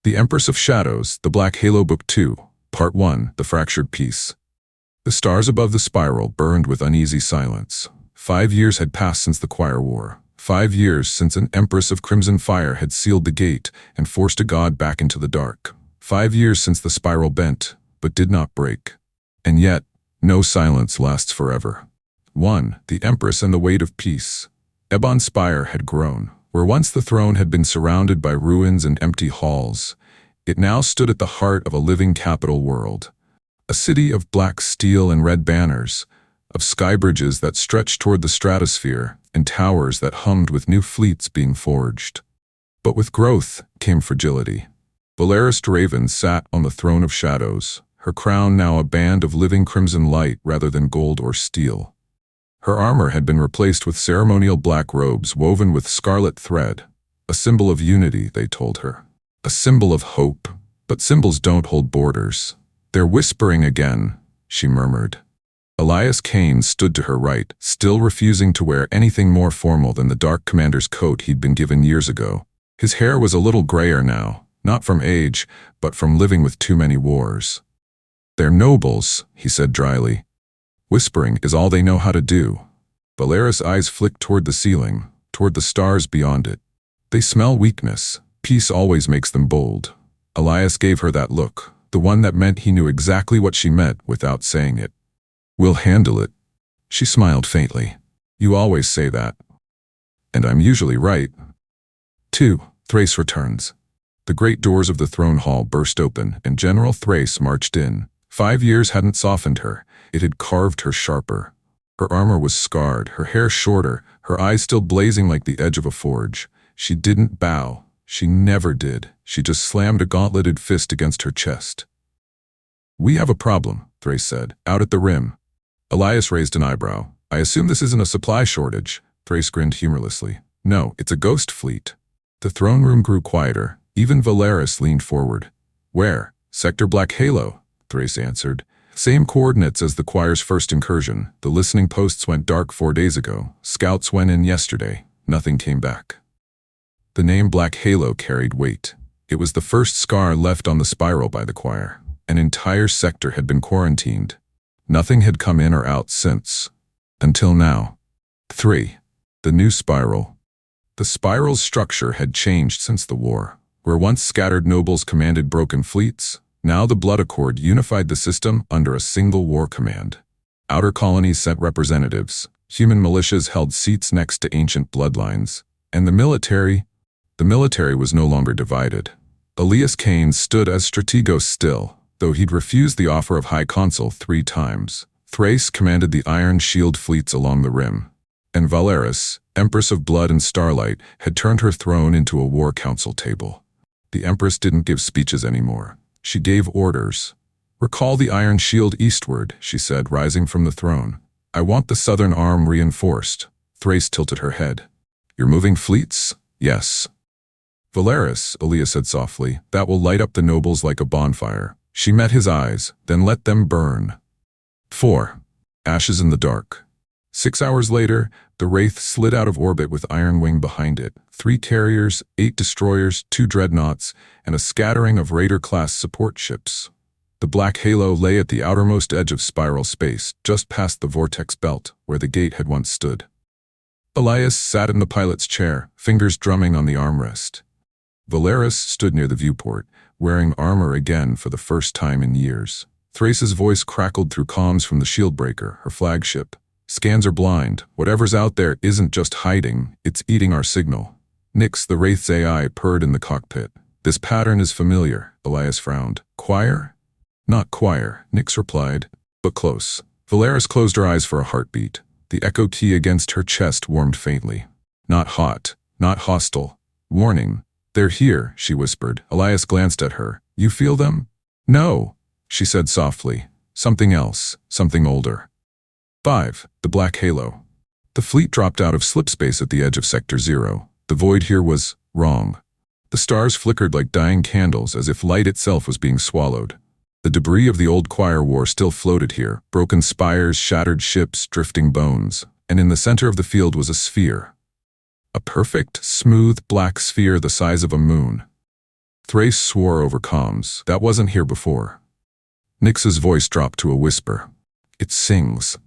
The Empress of Shadows, The Black Halo Book 2, Part 1, The Fractured Piece. The stars above the spiral burned with uneasy silence. 5 years had passed since the Choir War. 5 years since an Empress of Crimson Fire had sealed the gate and forced a god back into the dark. 5 years since the spiral bent, but did not break. And yet, no silence lasts forever. 1. The Empress and the Weight of Peace. Ebon Spire had grown. Where once the throne had been surrounded by ruins and empty halls, it now stood at the heart of a living capital world. A city of black steel and red banners, of sky bridges that stretched toward the stratosphere, and towers that hummed with new fleets being forged. But with growth came fragility. Valeris Draven sat on the throne of shadows, her crown now a band of living crimson light rather than gold or steel. Her armor had been replaced with ceremonial black robes woven with scarlet thread, a symbol of unity, they told her. A symbol of hope, but symbols don't hold borders. They're whispering again, she murmured. Elias Kane stood to her right, still refusing to wear anything more formal than the Dark Commander's coat he'd been given years ago. His hair was a little grayer now, not from age, but from living with too many wars. They're nobles, he said dryly. Whispering is all they know how to do. Valeris' eyes flicked toward the ceiling, toward the stars beyond it. They smell weakness. Peace always makes them bold. Elias gave her that look, the one that meant he knew exactly what she meant without saying it. We'll handle it. She smiled faintly. You always say that. And I'm usually right. 2. Thrace returns. The great doors of the throne hall burst open, and General Thrace marched in. 5 years hadn't softened her. It had carved her sharper. Her armor was scarred, her hair shorter, her eyes still blazing like the edge of a forge. She didn't bow. She never did. She just slammed a gauntleted fist against her chest. We have a problem, Thrace said, out at the rim. Elias raised an eyebrow. I assume this isn't a supply shortage. Thrace grinned humorlessly. No, it's a ghost fleet. The throne room grew quieter. Even Valeris leaned forward. Where? Sector Black Halo, Thrace answered. Same coordinates as the choir's first incursion. The listening posts went dark 4 days ago. Scouts went in yesterday. Nothing came back. The name Black Halo carried weight. It was the first scar left on the spiral by the choir. An entire sector had been quarantined. Nothing had come in or out since. Until now. 3. The new spiral. The spiral's structure had changed since the war. Where once scattered nobles commanded broken fleets, now the Blood Accord unified the system under a single war command. Outer colonies sent representatives, human militias held seats next to ancient bloodlines, and the military was no longer divided. Elias Kane stood as strategos still, though he'd refused the offer of High Consul 3 times. Thrace commanded the Iron Shield fleets along the rim, and Valeris, Empress of Blood and Starlight, had turned her throne into a war council table. The Empress didn't give speeches anymore. She gave orders. Recall the Iron Shield eastward, she said, rising from the throne. I want the southern arm reinforced. Thrace tilted her head. You're moving fleets? Yes. Valeris, Elias said softly, that will light up the nobles like a bonfire. She met his eyes, then let them burn. 4. Ashes in the dark. 6 hours later, the Wraith slid out of orbit with Iron Wing behind it. 3 carriers, 8 destroyers, 2 dreadnoughts, and a scattering of Raider-class support ships. The Black Halo lay at the outermost edge of spiral space, just past the vortex belt, where the gate had once stood. Elias sat in the pilot's chair, fingers drumming on the armrest. Valeris stood near the viewport, wearing armor again for the first time in years. Thrace's voice crackled through comms from the Shieldbreaker, her flagship. Scans are blind. Whatever's out there isn't just hiding, it's eating our signal. Nyx, the Wraith's AI, purred in the cockpit. This pattern is familiar, Elias frowned. Choir? Not choir, Nyx replied, but close. Valeris closed her eyes for a heartbeat. The echo T against her chest warmed faintly. Not hot, not hostile. Warning. They're here, she whispered. Elias glanced at her. You feel them? No, she said softly. Something else, something older. 5. The Black Halo. The fleet dropped out of slipspace at the edge of Sector 0. The void here was wrong. The stars flickered like dying candles as if light itself was being swallowed. The debris of the old choir war still floated here, broken spires, shattered ships, drifting bones, and in the center of the field was a sphere. A perfect, smooth, black sphere the size of a moon. Thrace swore over comms. That wasn't here before. Nyx's voice dropped to a whisper. It sings.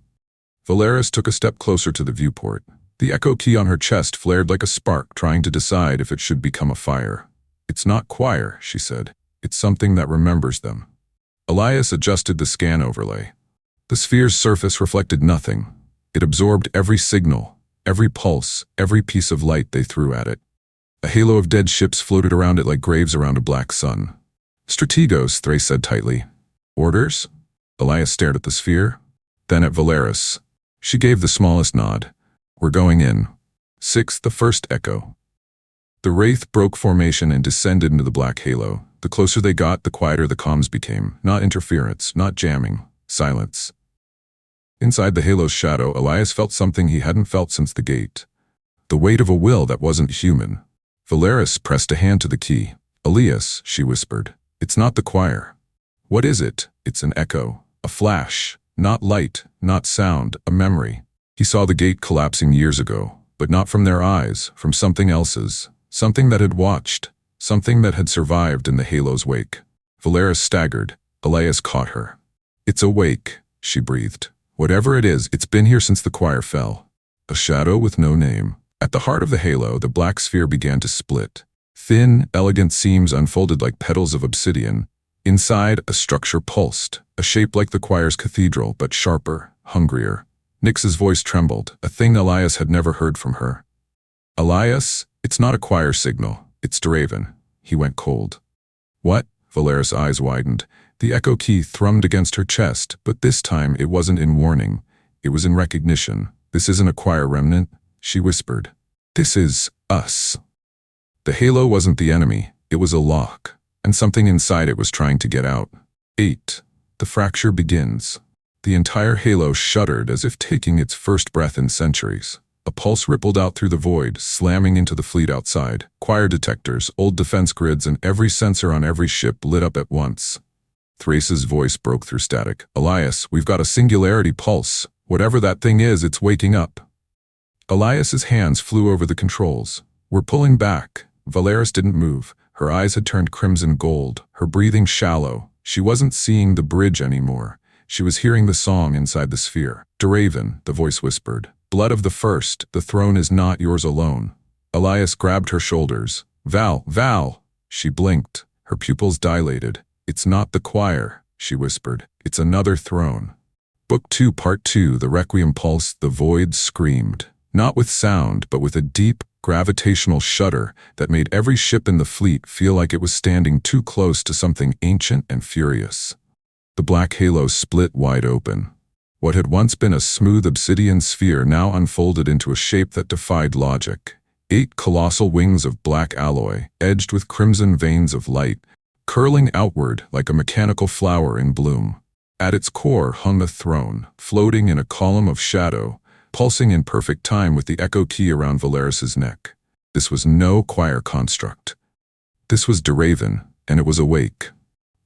Valeris took a step closer to the viewport. The echo key on her chest flared like a spark, trying to decide if it should become a fire. It's not choir, she said. It's something that remembers them. Elias adjusted the scan overlay. The sphere's surface reflected nothing. It absorbed every signal, every pulse, every piece of light they threw at it. A halo of dead ships floated around it like graves around a black sun. Strategos, Thrace said tightly. Orders? Elias stared at the sphere, then at Valeris. She gave the smallest nod. We're going in. 6, the first echo. The wraith broke formation and descended into the black halo. The closer they got, the quieter the comms became. Not interference, not jamming. Silence. Inside the halo's shadow, Elias felt something he hadn't felt since the gate. The weight of a will that wasn't human. Valeris pressed a hand to the key. Elias, she whispered. It's not the choir. What is it? It's an echo. A flash. Not light, not sound, a memory. He saw the gate collapsing years ago, but not from their eyes, from something else's. Something that had watched. Something that had survived in the halo's wake. Valeris staggered. Elias caught her. It's awake, she breathed. Whatever it is, it's been here since the choir fell. A shadow with no name. At the heart of the halo, the black sphere began to split. Thin, elegant seams unfolded like petals of obsidian. Inside, a structure pulsed, a shape like the choir's cathedral, but sharper, hungrier. Nyx's voice trembled, a thing Elias had never heard from her. Elias, it's not a choir signal. It's Draven. He went cold. What? Valeris' eyes widened. The echo key thrummed against her chest, but this time it wasn't in warning. It was in recognition. This isn't a choir remnant, she whispered. This is us. The halo wasn't the enemy. It was a lock, and something inside it was trying to get out. 8. The fracture begins. The entire halo shuddered as if taking its first breath in centuries. A pulse rippled out through the void, slamming into the fleet outside. Choir detectors, old defense grids, and every sensor on every ship lit up at once. Thrace's voice broke through static. Elias, we've got a singularity pulse. Whatever that thing is, it's waking up. Elias's hands flew over the controls. We're pulling back. Valeris didn't move. Her eyes had turned crimson gold, her breathing shallow. She wasn't seeing the bridge anymore. She was hearing the song inside the sphere. Draven, the voice whispered. Blood of the first, the throne is not yours alone. Elias grabbed her shoulders. Val! She blinked. Her pupils dilated. It's not the choir, she whispered. It's another throne. Book 2, Part 2, The Requiem Pulse, the void screamed. Not with sound, but with a deep, gravitational shudder that made every ship in the fleet feel like it was standing too close to something ancient and furious. The black halo split wide open. What had once been a smooth obsidian sphere now unfolded into a shape that defied logic. 8 colossal wings of black alloy, edged with crimson veins of light, curling outward like a mechanical flower in bloom. At its core hung the throne, floating in a column of shadow, pulsing in perfect time with the echo key around Valeris's neck. This was no choir construct. This was Draven, and it was awake.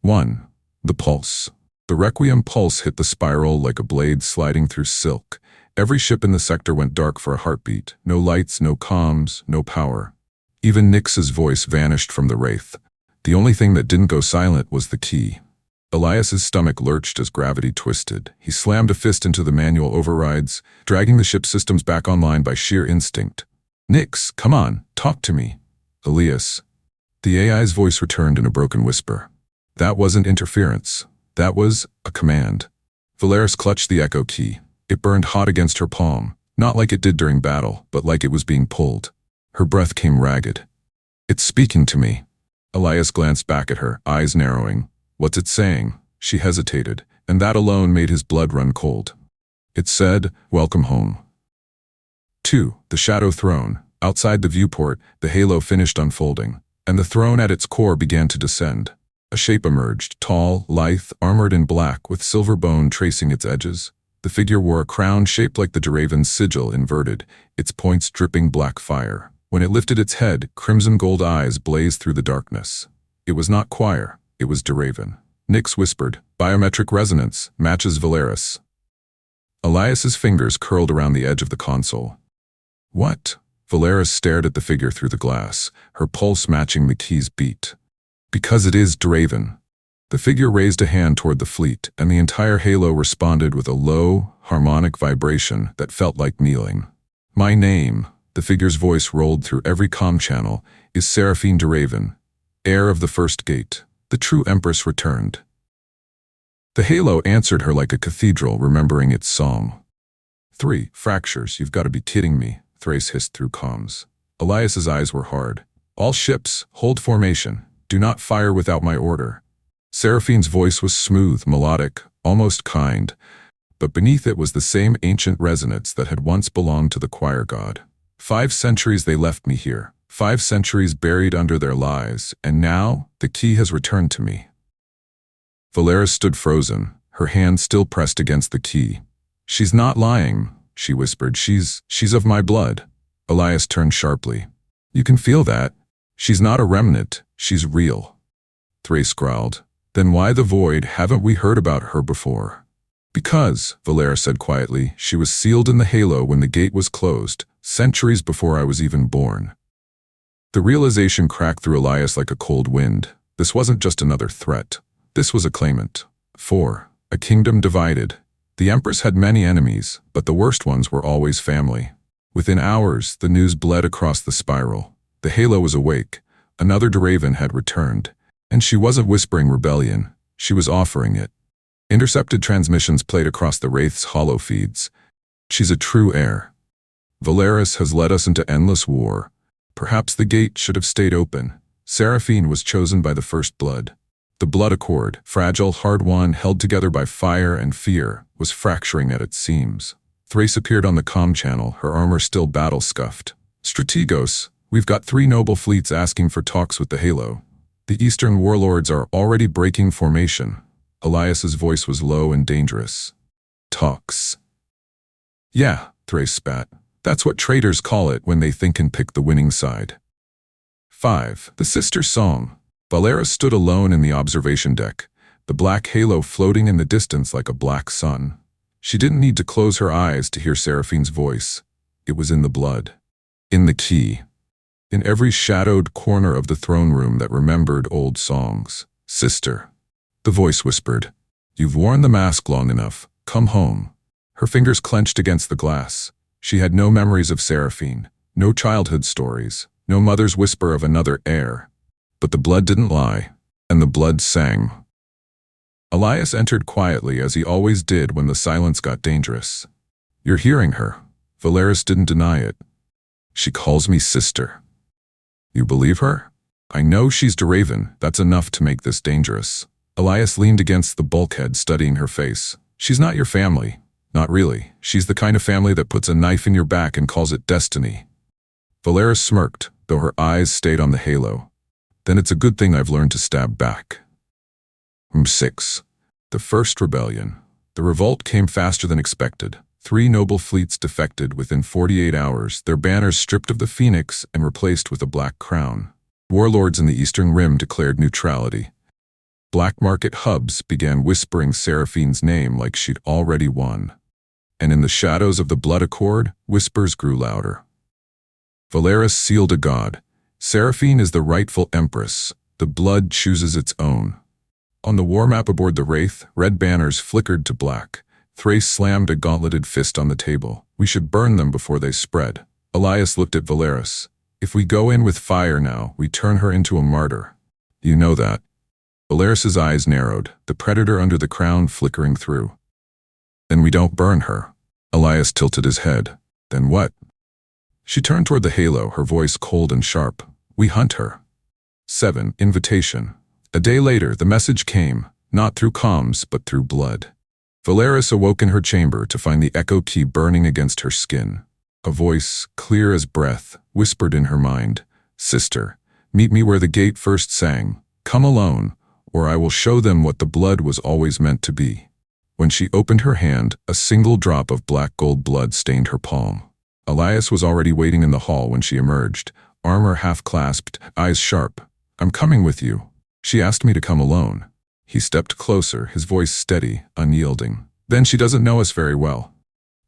1. The pulse. The Requiem pulse hit the spiral like a blade sliding through silk. Every ship in the sector went dark for a heartbeat. No lights, no comms, no power. Even Nyx's voice vanished from the wraith. The only thing that didn't go silent was the key. Elias's stomach lurched as gravity twisted. He slammed a fist into the manual overrides, dragging the ship's systems back online by sheer instinct. Nyx, come on, talk to me. Elias. The AI's voice returned in a broken whisper. That wasn't interference. That was a command. Valeris clutched the echo key. It burned hot against her palm, not like it did during battle, but like it was being pulled. Her breath came ragged. It's speaking to me. Elias glanced back at her, eyes narrowing. What's it saying? She hesitated, and that alone made his blood run cold. It said, welcome home. 2. The Shadow Throne. Outside the viewport, the halo finished unfolding, and the throne at its core began to descend. A shape emerged, tall, lithe, armored in black, with silver bone tracing its edges. The figure wore a crown shaped like the Draven's sigil, inverted, its points dripping black fire. When it lifted its head, crimson gold eyes blazed through the darkness. It was not choir, it was Draven. Nyx whispered, biometric resonance, matches Valeris. Elias's fingers curled around the edge of the console. What? Valeris stared at the figure through the glass, her pulse matching the key's beat. Because it is Draven. The figure raised a hand toward the fleet, and the entire halo responded with a low, harmonic vibration that felt like kneeling. My name, the figure's voice rolled through every comm channel, is Seraphine Draven, heir of the first gate. The true Empress returned. The halo answered her like a cathedral remembering its song. 3 fractures, you've got to be kidding me, Thrace hissed through comms. Elias's eyes were hard. All ships, hold formation. Do not fire without my order. Seraphine's voice was smooth, melodic, almost kind, but beneath it was the same ancient resonance that had once belonged to the choir god. 5 centuries they left me here, 5 centuries buried under their lies, and now the key has returned to me. Valeris stood frozen, her hand still pressed against the key. She's not lying, she whispered. She's of my blood. Elias turned sharply. You can feel that. She's not a remnant, she's real. Thrace growled. Then why the void? Haven't we heard about her before? Because, Valeris said quietly, she was sealed in the halo when the gate was closed, centuries before I was even born. The realization cracked through Elias like a cold wind. This wasn't just another threat. This was a claimant. 4. A kingdom divided. The Empress had many enemies, but the worst ones were always family. Within hours, the news bled across the spiral. The halo was awake. Another Draven had returned. And she wasn't whispering rebellion, she was offering it. Intercepted transmissions played across the Wraith's hollow feeds. She's a true heir. Valeris has led us into endless war. Perhaps the gate should have stayed open. Seraphine was chosen by the first blood. The blood accord, fragile, hard-won, held together by fire and fear, was fracturing at its seams. Thrace appeared on the comm channel, her armor still battle-scuffed. Strategos, we've got 3 noble fleets asking for talks with the halo. The Eastern warlords are already breaking formation. Elias's voice was low and dangerous. Talks. Yeah, Thrace spat. That's what traitors call it when they think and pick the winning side. 5. The Sister Song. Valeris stood alone in the observation deck, the black halo floating in the distance like a black sun. She didn't need to close her eyes to hear Seraphine's voice. It was in the blood. In the key. In every shadowed corner of the throne room that remembered old songs. Sister. The voice whispered. You've worn the mask long enough. Come home. Her fingers clenched against the glass. She had no memories of Seraphine, no childhood stories, no mother's whisper of another heir. But the blood didn't lie, and the blood sang. Elias entered quietly as he always did when the silence got dangerous. You're hearing her. Valeris didn't deny it. She calls me sister. You believe her? I know she's Draven, that's enough to make this dangerous. Elias leaned against the bulkhead, studying her face. She's not your family. Not really. She's the kind of family that puts a knife in your back and calls it destiny. Valeris smirked, though her eyes stayed on the halo. Then it's a good thing I've learned to stab back. 6. The First Rebellion. The revolt came faster than expected. 3 noble fleets defected within 48 hours, their banners stripped of the phoenix and replaced with a black crown. Warlords in the Eastern Rim declared neutrality. Black market hubs began whispering Seraphine's name like she'd already won. And in the shadows of the blood accord, whispers grew louder. Valeris sealed a god. Seraphine is the rightful empress. The blood chooses its own. On the war map aboard the Wraith, red banners flickered to black. Thrace slammed a gauntleted fist on the table. We should burn them before they spread. Elias looked at Valeris. If we go in with fire now, we turn her into a martyr. You know that. Valeris's eyes narrowed, the predator under the crown flickering through. Then we don't burn her. Elias tilted his head. Then what? She turned toward the halo, her voice cold and sharp. We hunt her. 7. Invitation. A day later, the message came, not through comms, but through blood. Valeris awoke in her chamber to find the echo key burning against her skin. A voice, clear as breath, whispered in her mind, Sister, meet me where the gate first sang. Come alone, or I will show them what the blood was always meant to be. When she opened her hand, a single drop of black gold blood stained her palm. Elias was already waiting in the hall when she emerged, armor half-clasped, eyes sharp. I'm coming with you. She asked me to come alone. He stepped closer, his voice steady, unyielding. Then she doesn't know us very well.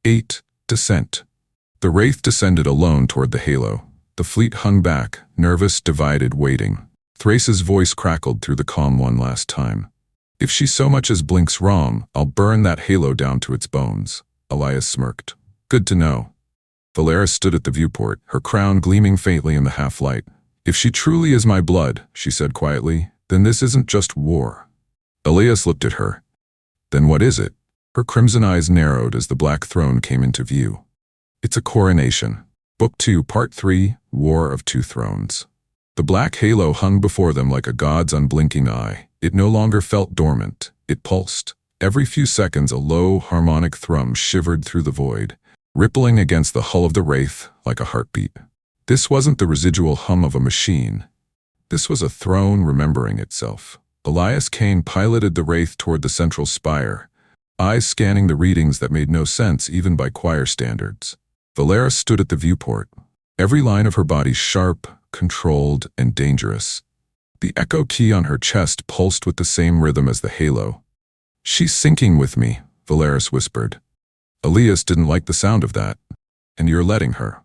8. Descent. The Wraith descended alone toward the halo. The fleet hung back, nervous, divided, waiting. Thrace's voice crackled through the calm one last time. If she so much as blinks wrong, I'll burn that halo down to its bones. Elias smirked. Good to know. Valeris stood at the viewport, her crown gleaming faintly in the half-light. If she truly is my blood, she said quietly, then this isn't just war. Elias looked at her. Then what is it? Her crimson eyes narrowed as the black throne came into view. It's a coronation. Book 2, Part 3, War of Two Thrones. The black halo hung before them like a god's unblinking eye. It no longer felt dormant. It pulsed. Every few seconds a low, harmonic thrum shivered through the void, rippling against the hull of the wraith like a heartbeat. This wasn't the residual hum of a machine. This was a throne remembering itself. Elias Kane piloted the wraith toward the central spire, eyes scanning the readings that made no sense even by choir standards. Valeris stood at the viewport, every line of her body sharp, controlled, and dangerous. The echo key on her chest pulsed with the same rhythm as the halo. She's syncing with me, Valeris whispered. Elias didn't like the sound of that. And you're letting her.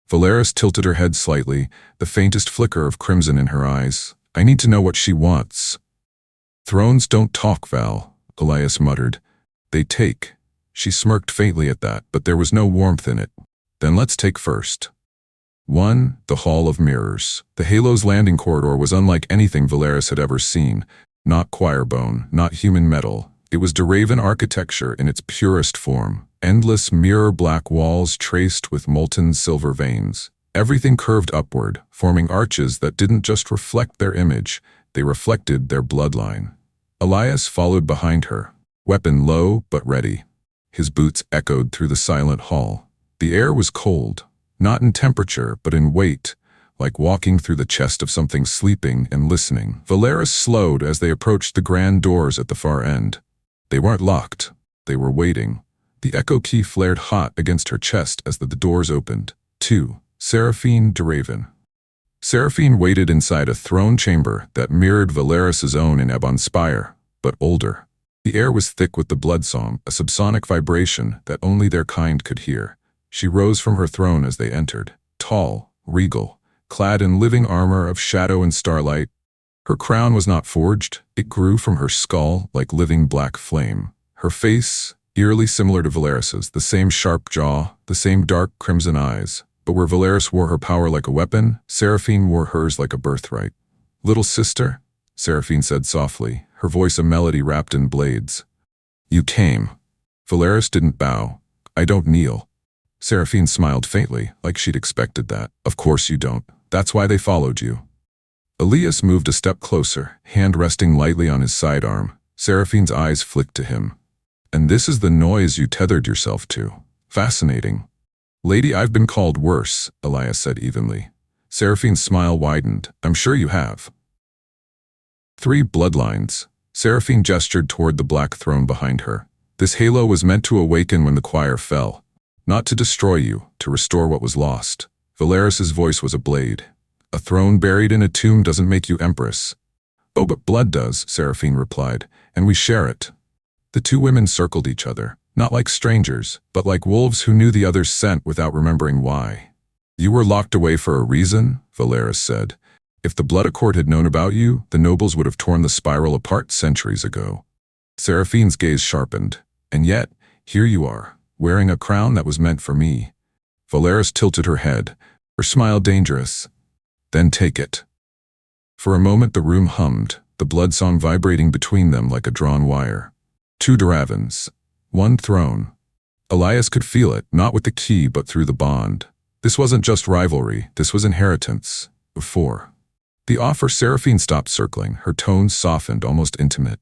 Valeris tilted her head slightly, the faintest flicker of crimson in her eyes. I need to know what she wants. Thrones don't talk, Val, Elias muttered. They take. She smirked faintly at that, but there was no warmth in it. Then let's take first. 1. The Hall of Mirrors. The Halo's landing corridor was unlike anything Valeris had ever seen. Not choir bone, not human metal. It was Duraven architecture in its purest form. Endless mirror black walls traced with molten silver veins. Everything curved upward, forming arches that didn't just reflect their image, they reflected their bloodline. Elias followed behind her, weapon low but ready. His boots echoed through the silent hall. The air was cold, not in temperature but in weight, like walking through the chest of something sleeping and listening. Valeris slowed as they approached the grand doors at the far end. They weren't locked. They were waiting. The echo key flared hot against her chest as the doors opened. 2. Seraphine Duraven. Seraphine waited inside a throne chamber that mirrored Valeris's own in Ebon Spire, but older. The air was thick with the blood song, a subsonic vibration that only their kind could hear. She rose from her throne as they entered, tall, regal, clad in living armor of shadow and starlight. Her crown was not forged, it grew from her skull like living black flame. Her face, eerily similar to Valeris's, the same sharp jaw, the same dark crimson eyes. But where Valeris wore her power like a weapon, Seraphine wore hers like a birthright. Little sister, Seraphine said softly, her voice a melody wrapped in blades. You came. Valeris didn't bow. I don't kneel. Seraphine smiled faintly, like she'd expected that. Of course you don't. That's why they followed you. Elias moved a step closer, hand resting lightly on his sidearm. Seraphine's eyes flicked to him. And this is the noise you tethered yourself to. Fascinating. Lady, I've been called worse, Elias said evenly. Seraphine's smile widened. I'm sure you have. 3 bloodlines. Seraphine gestured toward the black throne behind her. This halo was meant to awaken when the choir fell. Not to destroy you, to restore what was lost. Valeris's voice was a blade. A throne buried in a tomb doesn't make you empress. Oh, but blood does, Seraphine replied, and we share it. The two women circled each other, not like strangers, but like wolves who knew the other's scent without remembering why. You were locked away for a reason, Valeris said. If the Blood Accord had known about you, the nobles would have torn the spiral apart centuries ago. Seraphine's gaze sharpened. And yet, here you are, wearing a crown that was meant for me. Valeris tilted her head, her smile dangerous. Then take it. For a moment the room hummed, the blood song vibrating between them like a drawn wire. 2 Duravens. 1 throne. Elias could feel it, not with the key but through the bond. This wasn't just rivalry, this was inheritance. 4. The offer. Seraphine stopped circling, her tones softened, almost intimate.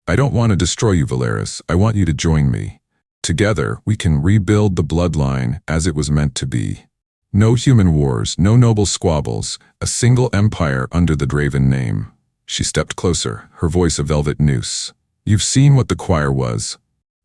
I don't want to destroy you, Valeris. I want you to join me. Together, we can rebuild the bloodline as it was meant to be. No human wars, no noble squabbles, a single empire under the Draven name. She stepped closer, her voice a velvet noose. You've seen what the choir was.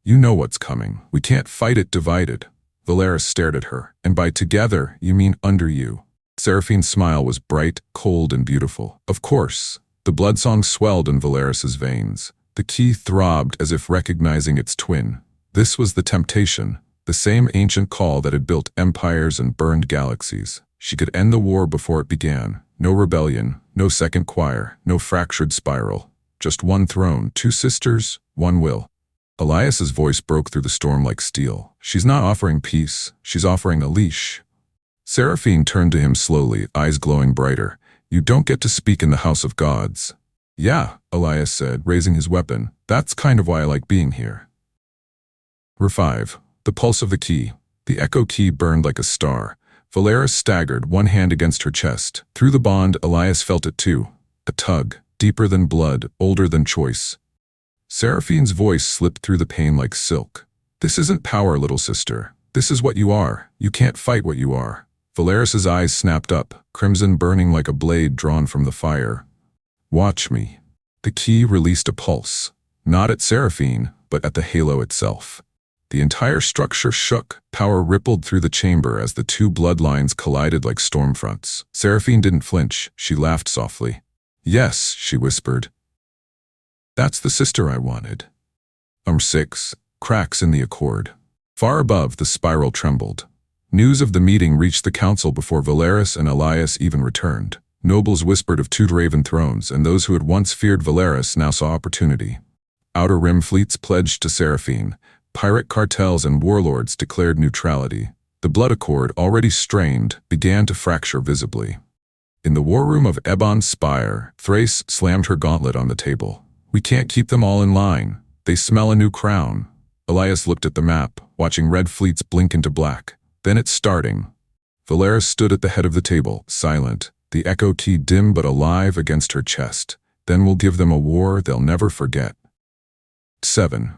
You know what's coming. We can't fight it divided. Valeris stared at her. And by together, you mean under you. Seraphine's smile was bright, cold, and beautiful. Of course. The blood song swelled in Valeris's veins. The key throbbed as if recognizing its twin. This was the temptation, the same ancient call that had built empires and burned galaxies. She could end the war before it began. No rebellion, No second choir, no fractured spiral. Just one throne, two sisters, one will. Elias's voice broke through the storm like steel. She's not offering peace, she's offering a leash. Seraphine turned to him slowly, eyes glowing brighter. You don't get to speak in the house of gods. Yeah, Elias said, raising his weapon. That's kind of why I like being here. 5. The pulse of the key. The echo key burned like a star. Valeris staggered, one hand against her chest. Through the bond, Elias felt it too. A tug, deeper than blood, older than choice. Seraphine's voice slipped through the pain like silk. This isn't power, little sister. This is what you are. You can't fight what you are. Valeris's eyes snapped up, crimson burning like a blade drawn from the fire. Watch me. The key released a pulse. Not at Seraphine, but at the halo itself. The entire structure shook, power rippled through the chamber as the two bloodlines collided like storm fronts. Seraphine didn't flinch, she laughed softly. Yes, she whispered. That's the sister I wanted. 6. Cracks in the accord. Far above, the spiral trembled. News of the meeting reached the council before Valeris and Elias even returned. Nobles whispered of two Raven thrones, and those who had once feared Valeris now saw opportunity. Outer Rim fleets pledged to Seraphine. Pirate cartels and warlords declared neutrality. The blood accord, already strained, began to fracture visibly. In the war room of Ebon's spire, Thrace slammed her gauntlet on the table. We can't keep them all in line. They smell a new crown. Elias looked at the map, watching red fleets blink into black. Then it's starting. Valeris stood at the head of the table, silent, the echo key dim but alive against her chest. Then we'll give them a war they'll never forget. 7.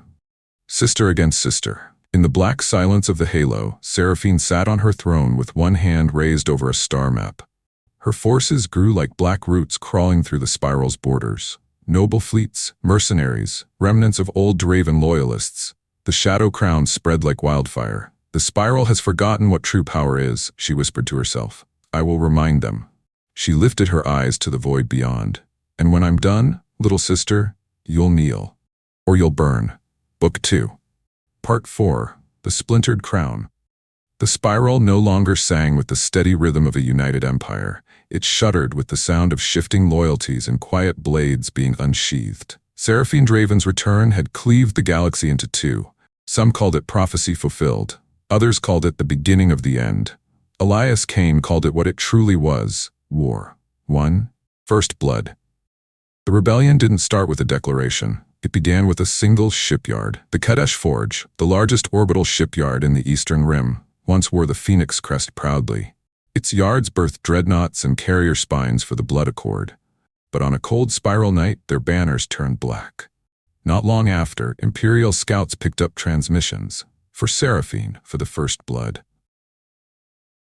Sister against sister. In the black silence of the halo, Seraphine sat on her throne with one hand raised over a star map. Her forces grew like black roots crawling through the spiral's borders. Noble fleets, mercenaries, remnants of old Draven loyalists. The shadow crown spread like wildfire. The spiral has forgotten what true power is, she whispered to herself. I will remind them. She lifted her eyes to the void beyond. And when I'm done, little sister, you'll kneel. Or you'll burn. Book 2. Part 4. The Splintered Crown. The spiral no longer sang with the steady rhythm of a united empire. It shuddered with the sound of shifting loyalties and quiet blades being unsheathed. Seraphine Draven's return had cleaved the galaxy into two. Some called it prophecy fulfilled. Others called it the beginning of the end. Elias Kane called it what it truly was, war. 1. First blood. The rebellion didn't start with a declaration. It began with a single shipyard. The Kadesh Forge, the largest orbital shipyard in the Eastern Rim, once wore the Phoenix crest proudly. Its yards birthed dreadnoughts and carrier spines for the Blood Accord. But on a cold spiral night, their banners turned black. Not long after, Imperial scouts picked up transmissions, for Seraphine, for the first blood.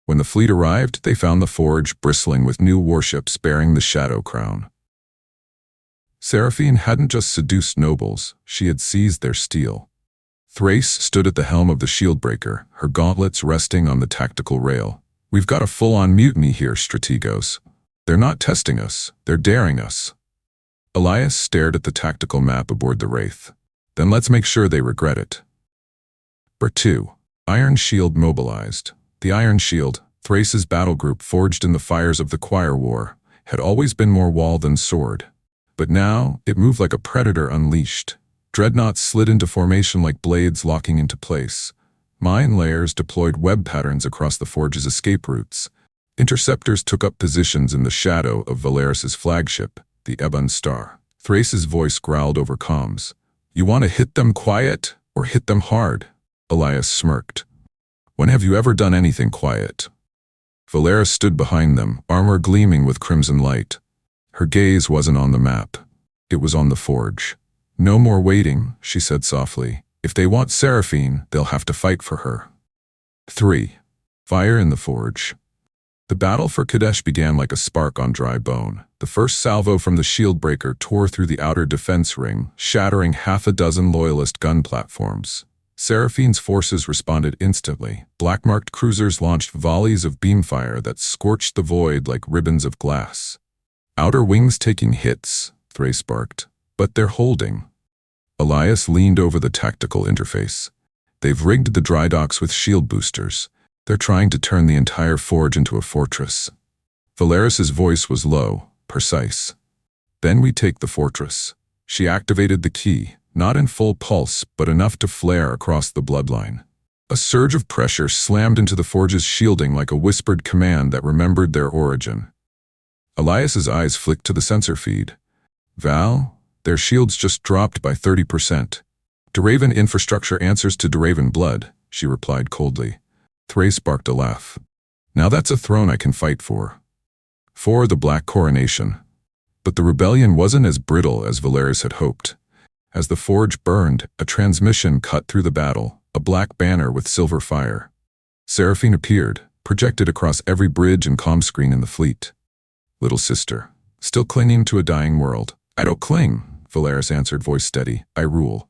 When the fleet arrived, they found the forge bristling with new warships bearing the Shadow Crown. Seraphine hadn't just seduced nobles, she had seized their steel. Thrace stood at the helm of the Shieldbreaker, her gauntlets resting on the tactical rail. We've got a full-on mutiny here, Strategos. They're not testing us, they're daring us. Elias stared at the tactical map aboard the Wraith. Then let's make sure they regret it. Part 2. Iron Shield mobilized. The Iron Shield, Thrace's battle group forged in the fires of the Choir War, had always been more wall than sword. But now, it moved like a predator unleashed. Dreadnoughts slid into formation like blades locking into place. Mine layers deployed web patterns across the forge's escape routes. Interceptors took up positions in the shadow of Valeris's flagship, the Ebon Star. Thrace's voice growled over comms. You want to hit them quiet, or hit them hard? Elias smirked. When have you ever done anything quiet? Valeris stood behind them, armor gleaming with crimson light. Her gaze wasn't on the map. It was on the forge. No more waiting, she said softly. If they want Seraphine, they'll have to fight for her. 3. Fire in the forge. The battle for Kadesh began like a spark on dry bone. The first salvo from the Shieldbreaker tore through the outer defense ring, shattering half a dozen loyalist gun platforms. Seraphine's forces responded instantly. Black-marked cruisers launched volleys of beamfire that scorched the void like ribbons of glass. Outer wings taking hits, Thrace barked. But they're holding. Elias leaned over the tactical interface. They've rigged the dry docks with shield boosters. They're trying to turn the entire forge into a fortress. Valeris's voice was low, precise. Then we take the fortress. She activated the key, not in full pulse, but enough to flare across the bloodline. A surge of pressure slammed into the forge's shielding like a whispered command that remembered their origin. Elias's eyes flicked to the sensor feed. Val, their shields just dropped by 30%. Duraven infrastructure answers to Duraven blood, she replied coldly. Thrace barked a laugh. Now that's a throne I can fight for. For the Black Coronation. But the rebellion wasn't as brittle as Valeris had hoped. As the forge burned, a transmission cut through the battle, a black banner with silver fire. Seraphine appeared, projected across every bridge and comm screen in the fleet. Little sister, still clinging to a dying world. I don't cling, Valeris answered, voice steady. I rule.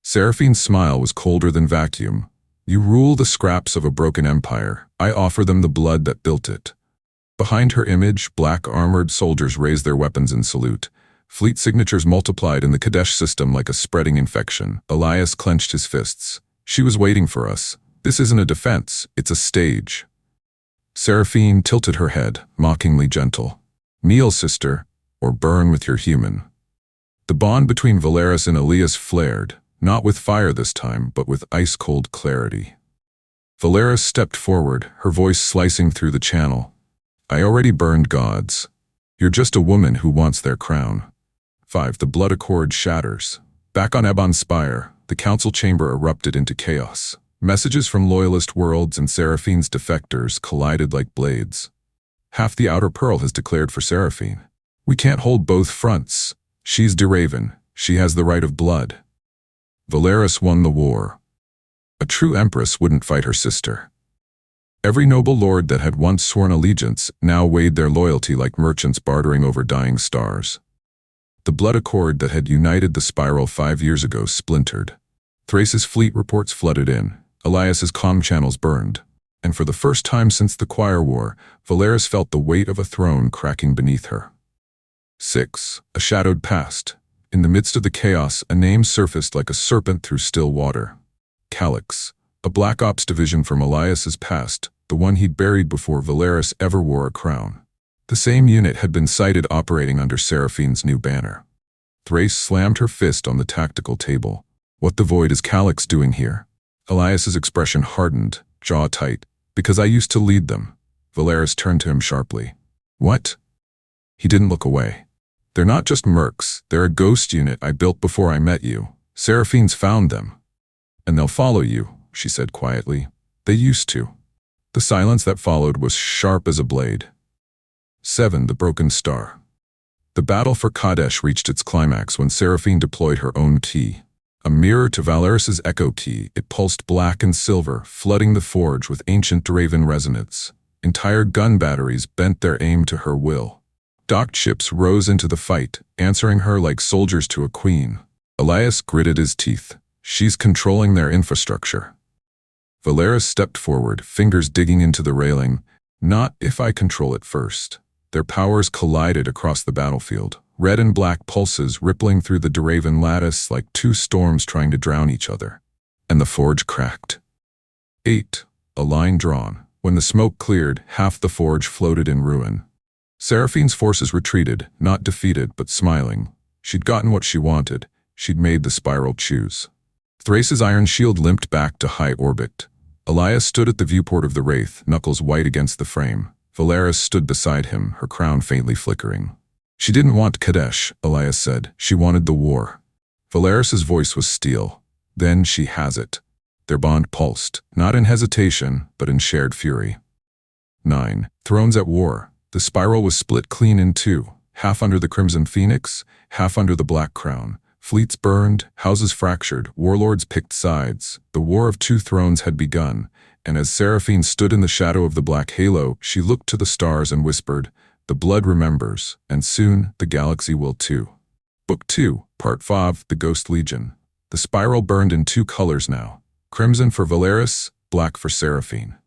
Seraphine's smile was colder than vacuum. You rule the scraps of a broken empire. I offer them the blood that built it. Behind her image, black armored soldiers raised their weapons in salute. Fleet signatures multiplied in the Kadesh system like a spreading infection. Elias clenched his fists. She was waiting for us. This isn't a defense, it's a stage. Seraphine tilted her head, mockingly gentle. Kneel, sister, or burn with your human. The bond between Valeris and Elias flared, not with fire this time, but with ice-cold clarity. Valeris stepped forward, her voice slicing through the channel. I already burned gods. You're just a woman who wants their crown. 5. The blood accord shatters. Back on Ebon's spire, the council chamber erupted into chaos. Messages from loyalist worlds and Seraphine's defectors collided like blades. Half the Outer Pearl has declared for Seraphine. We can't hold both fronts. She's Duraven. She has the right of blood. Valeris won the war. A true empress wouldn't fight her sister. Every noble lord that had once sworn allegiance now weighed their loyalty like merchants bartering over dying stars. The blood accord that had united the spiral 5 years ago splintered. Thrace's fleet reports flooded in. Elias's comm channels burned. And for the first time since the Choir War, Valeris felt the weight of a throne cracking beneath her. 6. A shadowed past. In the midst of the chaos, a name surfaced like a serpent through still water. Calyx, a Black Ops division from Elias's past, the one he'd buried before Valeris ever wore a crown. The same unit had been sighted operating under Seraphine's new banner. Thrace slammed her fist on the tactical table. What the void is Calyx doing here? Elias's expression hardened, jaw tight. Because I used to lead them. Valeris turned to him sharply. What? He didn't look away. They're not just mercs, they're a ghost unit I built before I met you. Seraphine's found them. And they'll follow you, she said quietly. They used to. The silence that followed was sharp as a blade. 7. The Broken Star. The battle for Kadesh reached its climax when Seraphine deployed her own key. A mirror to Valeris's echo key, it pulsed black and silver, flooding the forge with ancient Duraven resonance. Entire gun batteries bent their aim to her will. Docked ships rose into the fight, answering her like soldiers to a queen. Elias gritted his teeth. She's controlling their infrastructure. Valeris stepped forward, fingers digging into the railing. Not if I control it first. Their powers collided across the battlefield. Red and black pulses rippling through the Duraven lattice like two storms trying to drown each other. And the forge cracked. 8. A line drawn. When the smoke cleared, half the forge floated in ruin. Seraphine's forces retreated, not defeated, but smiling. She'd gotten what she wanted. She'd made the spiral choose. Thrace's iron shield limped back to high orbit. Elias stood at the viewport of the Wraith, knuckles white against the frame. Valeris stood beside him, her crown faintly flickering. She didn't want Kadesh, Elias said. She wanted the war. Valeris's voice was steel. Then she has it. Their bond pulsed, not in hesitation, but in shared fury. 9. Thrones at war. The spiral was split clean in two, half under the Crimson Phoenix, half under the Black Crown. Fleets burned, houses fractured, warlords picked sides. The War of Two Thrones had begun, and as Seraphine stood in the shadow of the black halo, she looked to the stars and whispered, The blood remembers, and soon the galaxy will too. Book 2, Part 5, The Ghost Legion. The spiral burned in two colors now. Crimson for Valeris, black for Seraphine.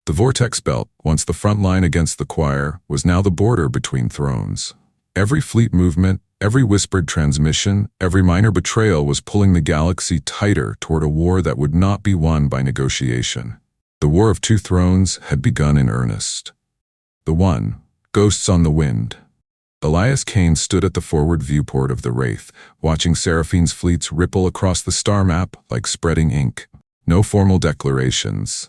The Vortex Belt, once the front line against the Choir, was now the border between thrones. Every fleet movement, every whispered transmission, every minor betrayal was pulling the galaxy tighter toward a war that would not be won by negotiation. The War of Two Thrones had begun in earnest. The one, Ghosts on the Wind. Elias Kane stood at the forward viewport of the Wraith, watching Seraphine's fleets ripple across the star map like spreading ink. No formal declarations.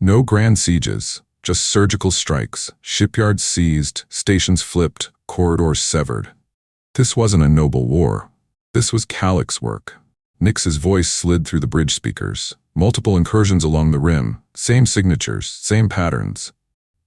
No grand sieges, just surgical strikes, shipyards seized, stations flipped, corridors severed. This wasn't a noble war. This was Calic's work. Nyx's voice slid through the bridge speakers. Multiple incursions along the rim, same signatures, same patterns.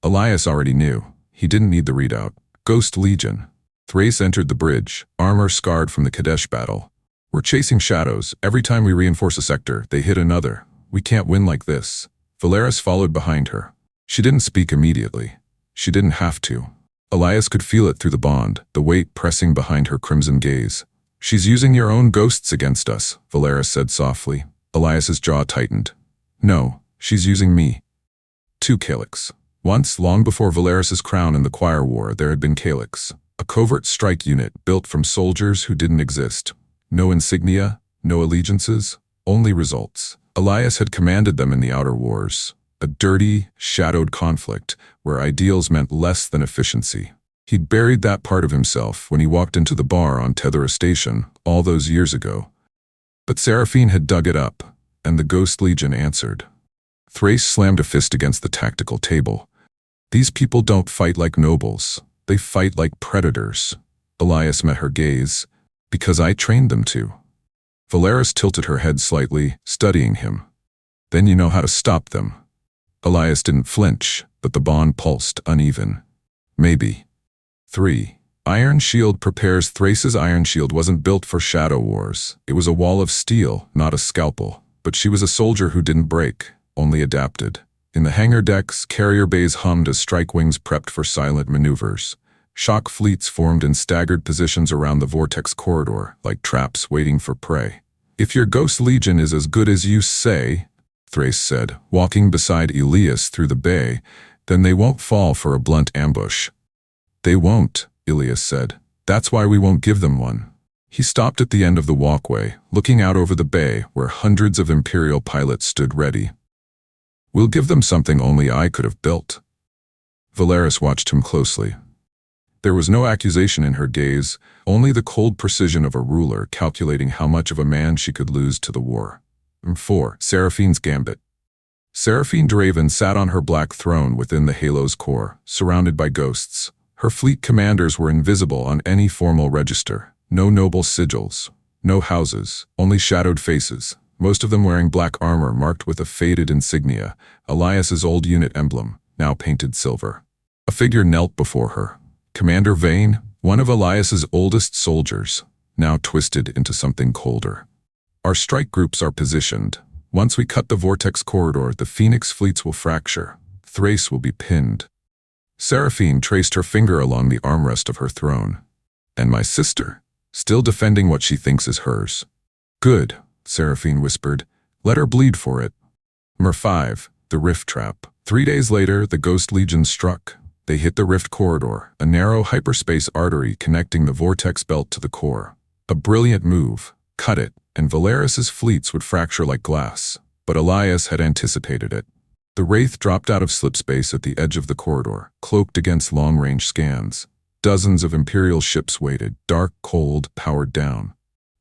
Elias already knew. He didn't need the readout. Ghost Legion. Thrace entered the bridge, armor scarred from the Kadesh battle. We're chasing shadows. Every time we reinforce a sector, they hit another. We can't win like this. Valeris followed behind her. She didn't speak immediately. She didn't have to. Elias could feel it through the bond, the weight pressing behind her crimson gaze. She's using your own ghosts against us, Valeris said softly. Elias's jaw tightened. No, she's using me. 2 Calics. Once, long before Valeris's crown in the Choir War, there had been Calics, a covert strike unit built from soldiers who didn't exist. No insignia, no allegiances, only results. Elias had commanded them in the Outer Wars, a dirty, shadowed conflict where ideals meant less than efficiency. He'd buried that part of himself when he walked into the bar on Tethera Station all those years ago. But Seraphine had dug it up, and the Ghost Legion answered. Thrace slammed a fist against the tactical table. These people don't fight like nobles. They fight like predators. Elias met her gaze. Because I trained them to. Valeris tilted her head slightly, studying him. Then you know how to stop them. Elias didn't flinch, but the bond pulsed uneven. Maybe. 3. Iron Shield prepares. Thrace's Iron Shield wasn't built for Shadow Wars. It was a wall of steel, not a scalpel. But she was a soldier who didn't break, only adapted. In the hangar decks, carrier bays hummed as strike wings prepped for silent maneuvers. Shock fleets formed in staggered positions around the vortex corridor, like traps waiting for prey. If your Ghost Legion is as good as you say, Thrace said, walking beside Elias through the bay, then they won't fall for a blunt ambush. They won't, Elias said. That's why we won't give them one. He stopped at the end of the walkway, looking out over the bay where hundreds of Imperial pilots stood ready. We'll give them something only I could have built. Valeris watched him closely. There was no accusation in her gaze, only the cold precision of a ruler calculating how much of a man she could lose to the war. 4. Seraphine's Gambit. Seraphine Draven sat on her black throne within the Halo's core, surrounded by ghosts. Her fleet commanders were invisible on any formal register. No noble sigils, no houses, only shadowed faces. Most of them wearing black armor marked with a faded insignia, Elias's old unit emblem, now painted silver. A figure knelt before her. Commander Vane, one of Elias's oldest soldiers, now twisted into something colder. Our strike groups are positioned. Once we cut the vortex corridor, the Phoenix fleets will fracture. Thrace will be pinned. Seraphine traced her finger along the armrest of her throne. And my sister, still defending what she thinks is hers. Good. Seraphine whispered. Let her bleed for it. 5. The Rift Trap. 3 days later, the Ghost Legion struck. They hit the Rift Corridor, a narrow hyperspace artery connecting the vortex belt to the core. A brilliant move. Cut it, and Valeris's fleets would fracture like glass. But Elias had anticipated it. The Wraith dropped out of slipspace at the edge of the corridor, cloaked against long-range scans. Dozens of Imperial ships waited, dark, cold, powered down.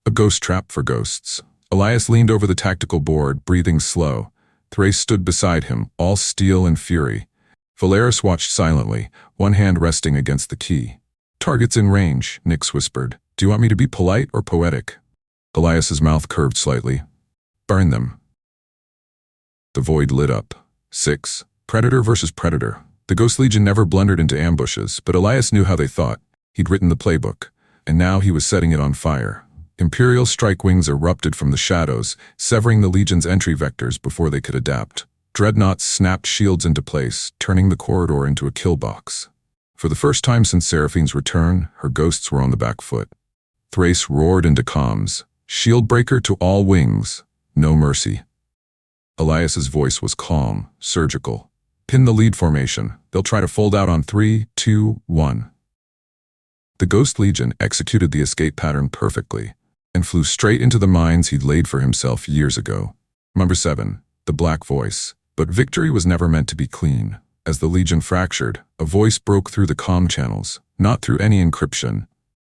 A ghost trap for ghosts. Elias leaned over the tactical board, breathing slow. Thrace stood beside him, all steel and fury. Valeris watched silently, one hand resting against the key. Targets in range, Nyx whispered. Do you want me to be polite or poetic? Elias's mouth curved slightly. Burn them. The void lit up. 6. Predator versus Predator. The Ghost Legion never blundered into ambushes, but Elias knew how they thought. He'd written the playbook, and now he was setting it on fire. Imperial strike wings erupted from the shadows, severing the Legion's entry vectors before they could adapt. Dreadnoughts snapped shields into place, turning the corridor into a kill box. For the first time since Seraphine's return, her ghosts were on the back foot. Thrace roared into comms. Shieldbreaker to all wings. No mercy. Elias's voice was calm, surgical. Pin the lead formation. They'll try to fold out on 3, 2, 1. The Ghost Legion executed the escape pattern perfectly and flew straight into the mines he'd laid for himself years ago. 7. The Black Voice. But victory was never meant to be clean. As the Legion fractured, a voice broke through the comm channels. Not through any encryption.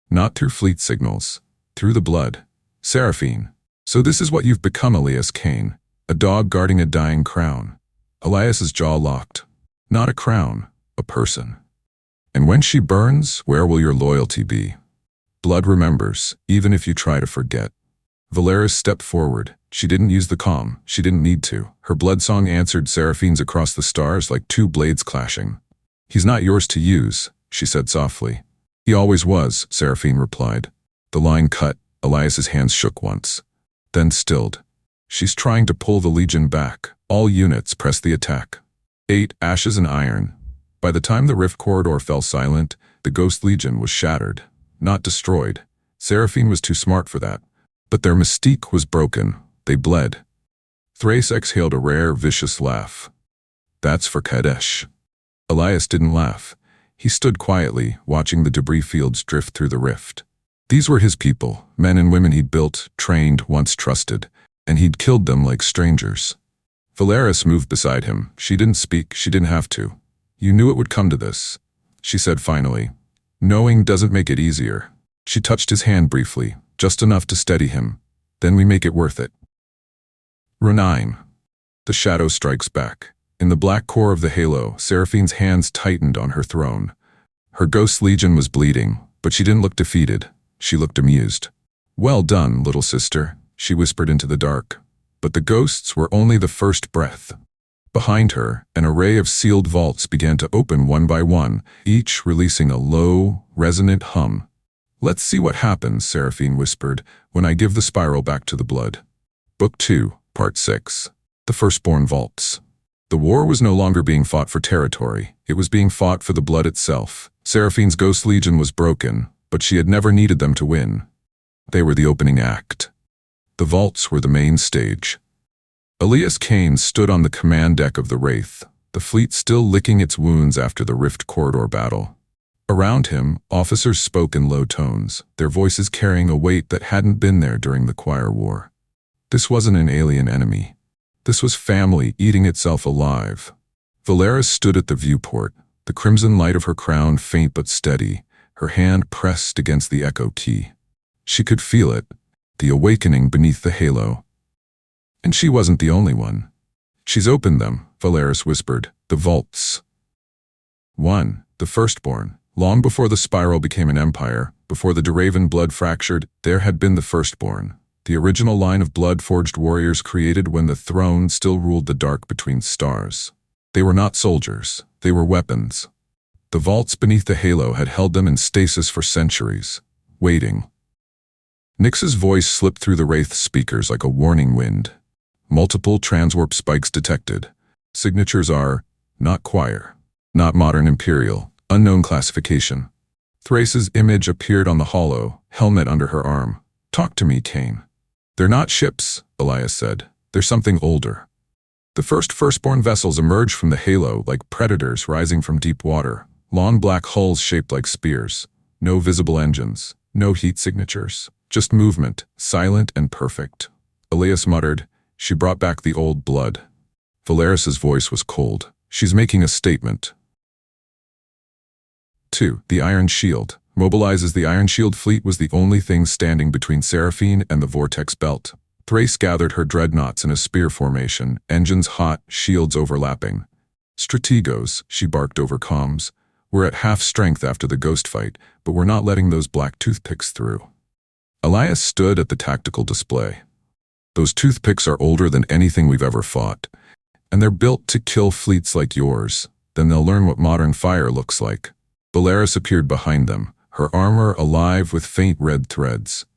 Not through fleet signals. Through the blood. Seraphine. So this is what you've become, Elias Kane. A dog guarding a dying crown. Elias's jaw locked. Not a crown. A person. And when she burns, where will your loyalty be? Blood remembers, even if you try to forget. Valeris stepped forward. She didn't use the comm. She didn't need to. Her blood song answered Seraphine's across the stars like two blades clashing. He's not yours to use, she said softly. He always was, Seraphine replied. The line cut. Elias's hands shook once. Then stilled. She's trying to pull the Legion back. All units press the attack. 8 ashes and iron. By the time the rift corridor fell silent, the Ghost Legion was shattered, not destroyed. Seraphine was too smart for that. But their mystique was broken. They bled. Thrace exhaled a rare, vicious laugh. That's for Kadesh. Elias didn't laugh. He stood quietly, watching the debris fields drift through the rift. These were his people, men and women he'd built, trained, once trusted, and he'd killed them like strangers. Valeris moved beside him. She didn't speak, she didn't have to. You knew it would come to this, she said finally. Knowing doesn't make it easier. She touched his hand briefly, just enough to steady him. Then we make it worth it. Renine. The shadow strikes back. In the black core of the halo, Seraphine's hands tightened on her throne. Her Ghost Legion was bleeding, but she didn't look defeated. She looked amused. Well done, little sister, she whispered into the dark. But the ghosts were only the first breath. Behind her, an array of sealed vaults began to open one by one, each releasing a low, resonant hum. Let's see what happens, Seraphine whispered, when I give the spiral back to the blood. Book 2, Part 6. The Firstborn Vaults. The war was no longer being fought for territory. It was being fought for the blood itself. Seraphine's Ghost Legion was broken, but she had never needed them to win. They were the opening act. The vaults were the main stage. Elias Kane stood on the command deck of the Wraith, the fleet still licking its wounds after the Rift Corridor battle. Around him, officers spoke in low tones, their voices carrying a weight that hadn't been there during the Choir War. This wasn't an alien enemy. This was family eating itself alive. Valeris stood at the viewport, the crimson light of her crown faint but steady, her hand pressed against the echo key. She could feel it, the awakening beneath the halo. And she wasn't the only one. She's opened them, Valeris whispered, the vaults. 1. The Firstborn. Long before the spiral became an empire, before the Deraven blood fractured, there had been the Firstborn, the original line of blood-forged warriors created when the throne still ruled the dark between stars. They were not soldiers, they were weapons. The vaults beneath the halo had held them in stasis for centuries, waiting. Nyx's voice slipped through the Wraith's speakers like a warning wind. Multiple transwarp spikes detected. Signatures are not Choir, not Modern Imperial, unknown classification. Thrace's image appeared on the hollow, helmet under her arm. Talk to me, Kane. They're not ships, Elias said. They're something older. The firstborn vessels emerged from the halo like predators rising from deep water, long black hulls shaped like spears. No visible engines, no heat signatures, just movement, silent and perfect. Elias muttered, she brought back the old blood. Valeris's voice was cold. She's making a statement. 2. The Iron Shield. Mobilized the Iron Shield fleet was the only thing standing between Seraphine and the Vortex Belt. Thrace gathered her dreadnoughts in a spear formation, engines hot, shields overlapping. Strategos, she barked over comms. We're at half strength after the ghost fight, but we're not letting those black toothpicks through. Elias stood at the tactical display. Those toothpicks are older than anything we've ever fought, and they're built to kill fleets like yours. Then they'll learn what modern fire looks like. Valeris appeared behind them, her armor alive with faint red threads.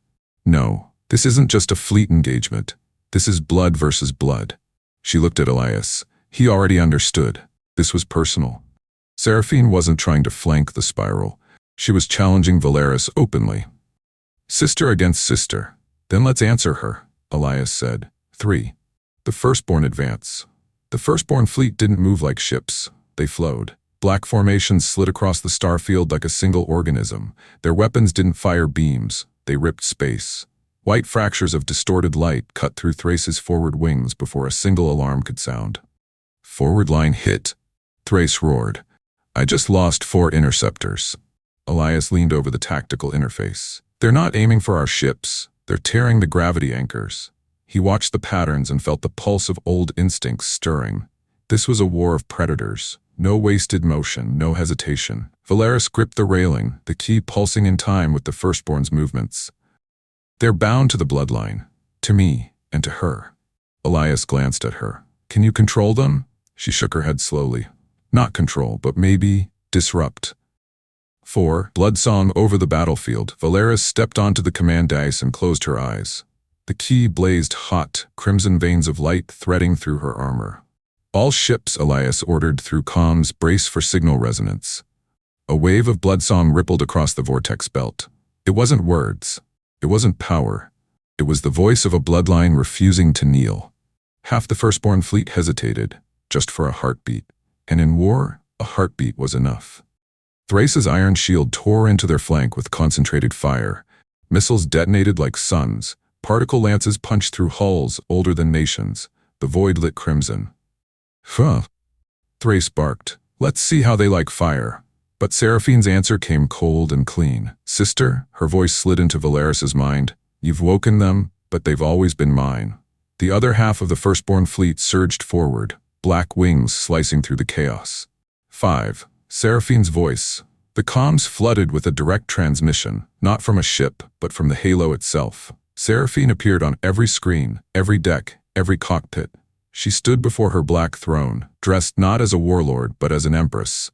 No, this isn't just a fleet engagement. This is blood versus blood. She looked at Elias. He already understood. This was personal. Seraphine wasn't trying to flank the spiral. She was challenging Valeris openly. Sister against sister. Then let's answer her, Elias said. 3. The Firstborn advance. The Firstborn fleet didn't move like ships. They flowed. Black formations slid across the starfield like a single organism. Their weapons didn't fire beams. They ripped space. White fractures of distorted light cut through Thrace's forward wings before a single alarm could sound. Forward line hit. Thrace roared. I just lost 4 interceptors. Elias leaned over the tactical interface. They're not aiming for our ships. They're tearing the gravity anchors. He watched the patterns and felt the pulse of old instincts stirring. This was a war of predators. No wasted motion, no hesitation. Valeris gripped the railing, the key pulsing in time with the firstborn's movements. They're bound to the bloodline. To me, and to her. Elias glanced at her. Can you control them? She shook her head slowly. Not control, but maybe disrupt. 4. Bloodsong over the battlefield. Valeris stepped onto the command dais and closed her eyes. The key blazed hot, crimson veins of light threading through her armor. All ships, Elias ordered through comms, brace for signal resonance. A wave of bloodsong rippled across the vortex belt. It wasn't words. It wasn't power. It was the voice of a bloodline refusing to kneel. Half the firstborn fleet hesitated, just for a heartbeat. And in war, a heartbeat was enough. Thrace's iron shield tore into their flank with concentrated fire. Missiles detonated like suns. Particle lances punched through hulls older than nations. The void lit crimson. Huh. Thrace barked. Let's see how they like fire. But Seraphine's answer came cold and clean. Sister, her voice slid into Valeris's mind. You've woken them, but they've always been mine. The other half of the firstborn fleet surged forward, black wings slicing through the chaos. 5. Seraphine's voice. The comms flooded with a direct transmission, not from a ship, but from the halo itself. Seraphine appeared on every screen, every deck, every cockpit. She stood before her black throne, dressed not as a warlord, but as an empress.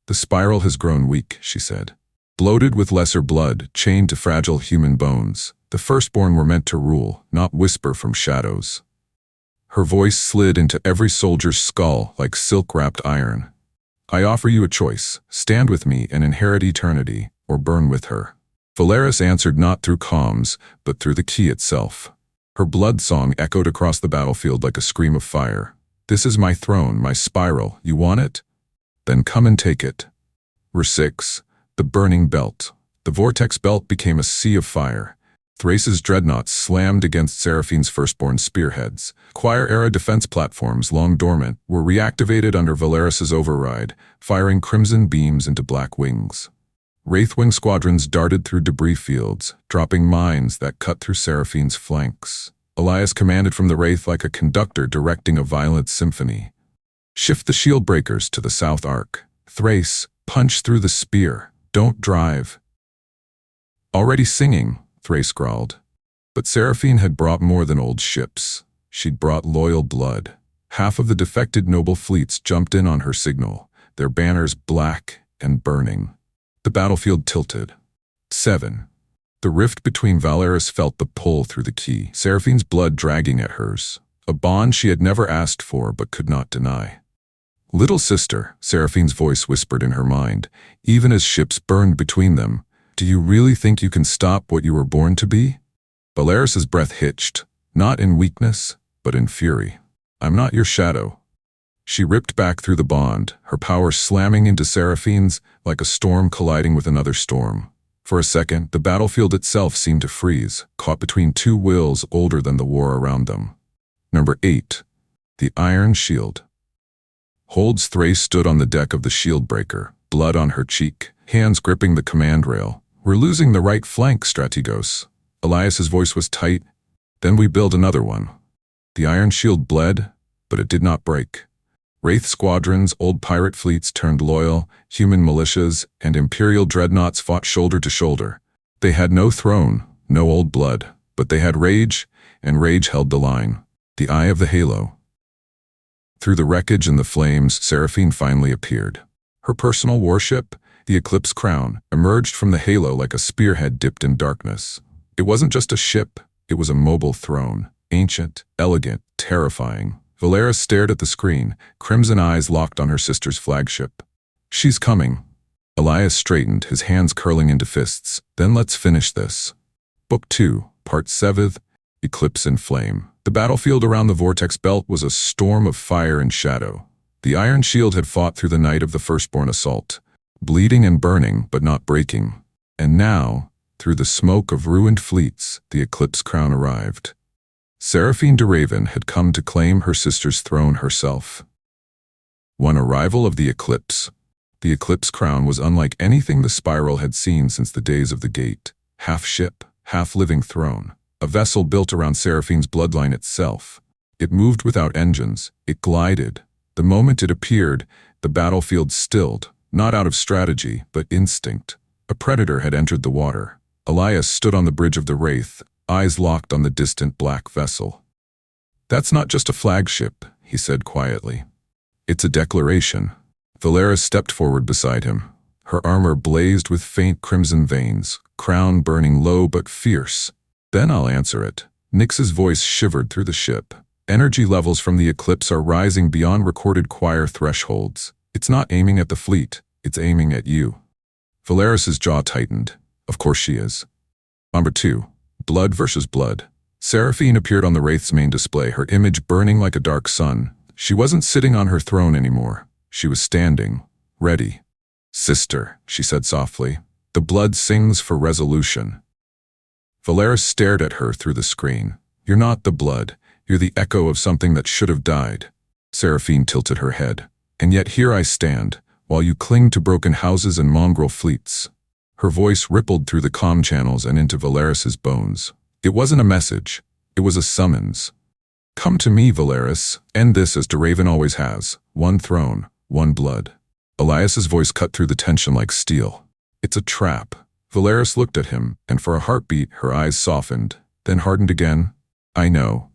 The spiral has grown weak, she said. Bloated with lesser blood, chained to fragile human bones. The firstborn were meant to rule, not whisper from shadows. Her voice slid into every soldier's skull like silk-wrapped iron. I offer you a choice. Stand with me and inherit eternity, or burn with her. Valeris answered not through comms, but through the key itself. Her blood song echoed across the battlefield like a scream of fire. This is my throne, my spiral. You want it? Then come and take it. Ver 6. The burning belt. The vortex belt became a sea of fire. Thrace's dreadnoughts slammed against Seraphine's firstborn spearheads. Choir-era defense platforms, long dormant, were reactivated under Valeris's override, firing crimson beams into black wings. Wraithwing squadrons darted through debris fields, dropping mines that cut through Seraphine's flanks. Elias commanded from the Wraith like a conductor directing a violent symphony. Shift the shield breakers to the south arc. Thrace, punch through the spear. Don't drive. Already singing, Thrace growled. But Seraphine had brought more than old ships. She'd brought loyal blood. Half of the defected noble fleets jumped in on her signal, their banners black and burning. The battlefield tilted. 7. The rift between Valeris felt the pull through the key, Seraphine's blood dragging at hers, a bond she had never asked for but could not deny. Little sister, Seraphine's voice whispered in her mind, even as ships burned between them, do you really think you can stop what you were born to be? Valeris's breath hitched, not in weakness, but in fury. I'm not your shadow. She ripped back through the bond, her power slamming into Seraphine's like a storm colliding with another storm. For a second, the battlefield itself seemed to freeze, caught between two wills older than the war around them. Number 8. The Iron Shield. Hold's Thrace stood on the deck of the shield breaker, blood on her cheek, hands gripping the command rail. We're losing the right flank, Strategos. Elias's voice was tight. Then we build another one. The iron shield bled, but it did not break. Wraith squadrons, old pirate fleets turned loyal, human militias, and imperial dreadnoughts fought shoulder to shoulder. They had no throne, no old blood, but they had rage, and rage held the line. The eye of the halo. Through the wreckage and the flames, Seraphine finally appeared. Her personal warship, the Eclipse Crown, emerged from the halo like a spearhead dipped in darkness. It wasn't just a ship, it was a mobile throne, ancient, elegant, terrifying. Valeris stared at the screen, crimson eyes locked on her sister's flagship. She's coming. Elias straightened, his hands curling into fists. Then let's finish this. Book 2, Part 7, Eclipse in Flame. The battlefield around the Vortex Belt was a storm of fire and shadow. The Iron Shield had fought through the night of the firstborn assault, bleeding and burning, but not breaking. And now, through the smoke of ruined fleets, the Eclipse Crown arrived. Seraphine de Raven had come to claim her sister's throne herself. One arrival of the eclipse. The Eclipse crown was unlike anything the spiral had seen since the days of the gate. Half ship, half living throne. A vessel built around Seraphine's bloodline itself. It moved without engines. It glided. The moment it appeared, the battlefield stilled, not out of strategy, but instinct. A predator had entered the water. Elias stood on the bridge of the Wraith, eyes locked on the distant black vessel. "That's not just a flagship," he said quietly. "It's a declaration." Valeris stepped forward beside him. Her armor blazed with faint crimson veins, crown burning low but fierce. "Then I'll answer it." Nyx's voice shivered through the ship. "Energy levels from the Eclipse are rising beyond recorded choir thresholds. It's not aiming at the fleet, it's aiming at you." Valeris's jaw tightened. Of course she is. Number 2. Blood versus blood. Seraphine appeared on the Wraith's main display, her image burning like a dark sun. She wasn't sitting on her throne anymore. She was standing, ready. "Sister," she said softly, "the blood sings for resolution." Valeris stared at her through the screen. "You're not the blood. You're the echo of something that should have died." Seraphine tilted her head. "And yet here I stand, while you cling to broken houses and mongrel fleets." Her voice rippled through the comm channels and into Valeris's bones. It wasn't a message. It was a summons. "Come to me, Valeris. End this as Draven always has. One throne, one blood." Elias's voice cut through the tension like steel. "It's a trap." Valeris looked at him, and for a heartbeat her eyes softened, then hardened again. "I know."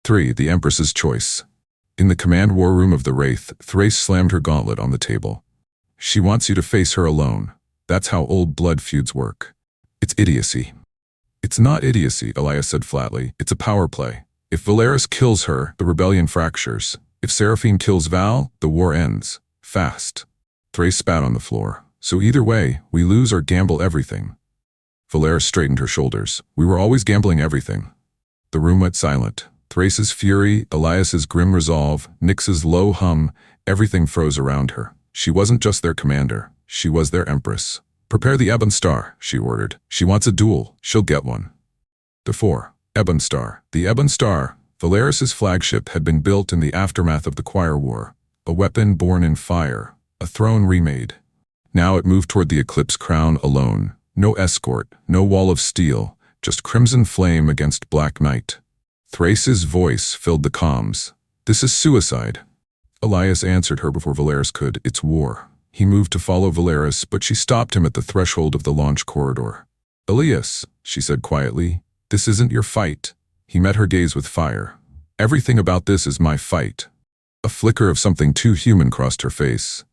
3. The Empress's choice. In the command war room of the Wraith, Thrace slammed her gauntlet on the table. "She wants you to face her alone. That's how old blood feuds work. It's idiocy." "It's not idiocy," Elias said flatly. "It's a power play. If Valeris kills her, the rebellion fractures. If Seraphine kills Val, the war ends. Fast." Thrace spat on the floor. "So either way, we lose or gamble everything." Valeris straightened her shoulders. "We were always gambling everything." The room went silent. Thrace's fury, Elias's grim resolve, Nyx's low hum, everything froze around her. She wasn't just their commander. She was their empress. "Prepare the Ebon Star," she ordered. "She wants a duel. She'll get one." The 4. Ebon Star. The Ebon Star, Valeris's flagship, had been built in the aftermath of the Choir War. A weapon born in fire. A throne remade. Now it moved toward the Eclipse crown alone. No escort, no wall of steel, just crimson flame against black night. Thrace's voice filled the comms. "This is suicide." Elias answered her before Valeris could. "It's war." He moved to follow Valeris, but she stopped him at the threshold of the launch corridor. "Elias," she said quietly, "this isn't your fight." He met her gaze with fire. "Everything about this is my fight." A flicker of something too human crossed her face.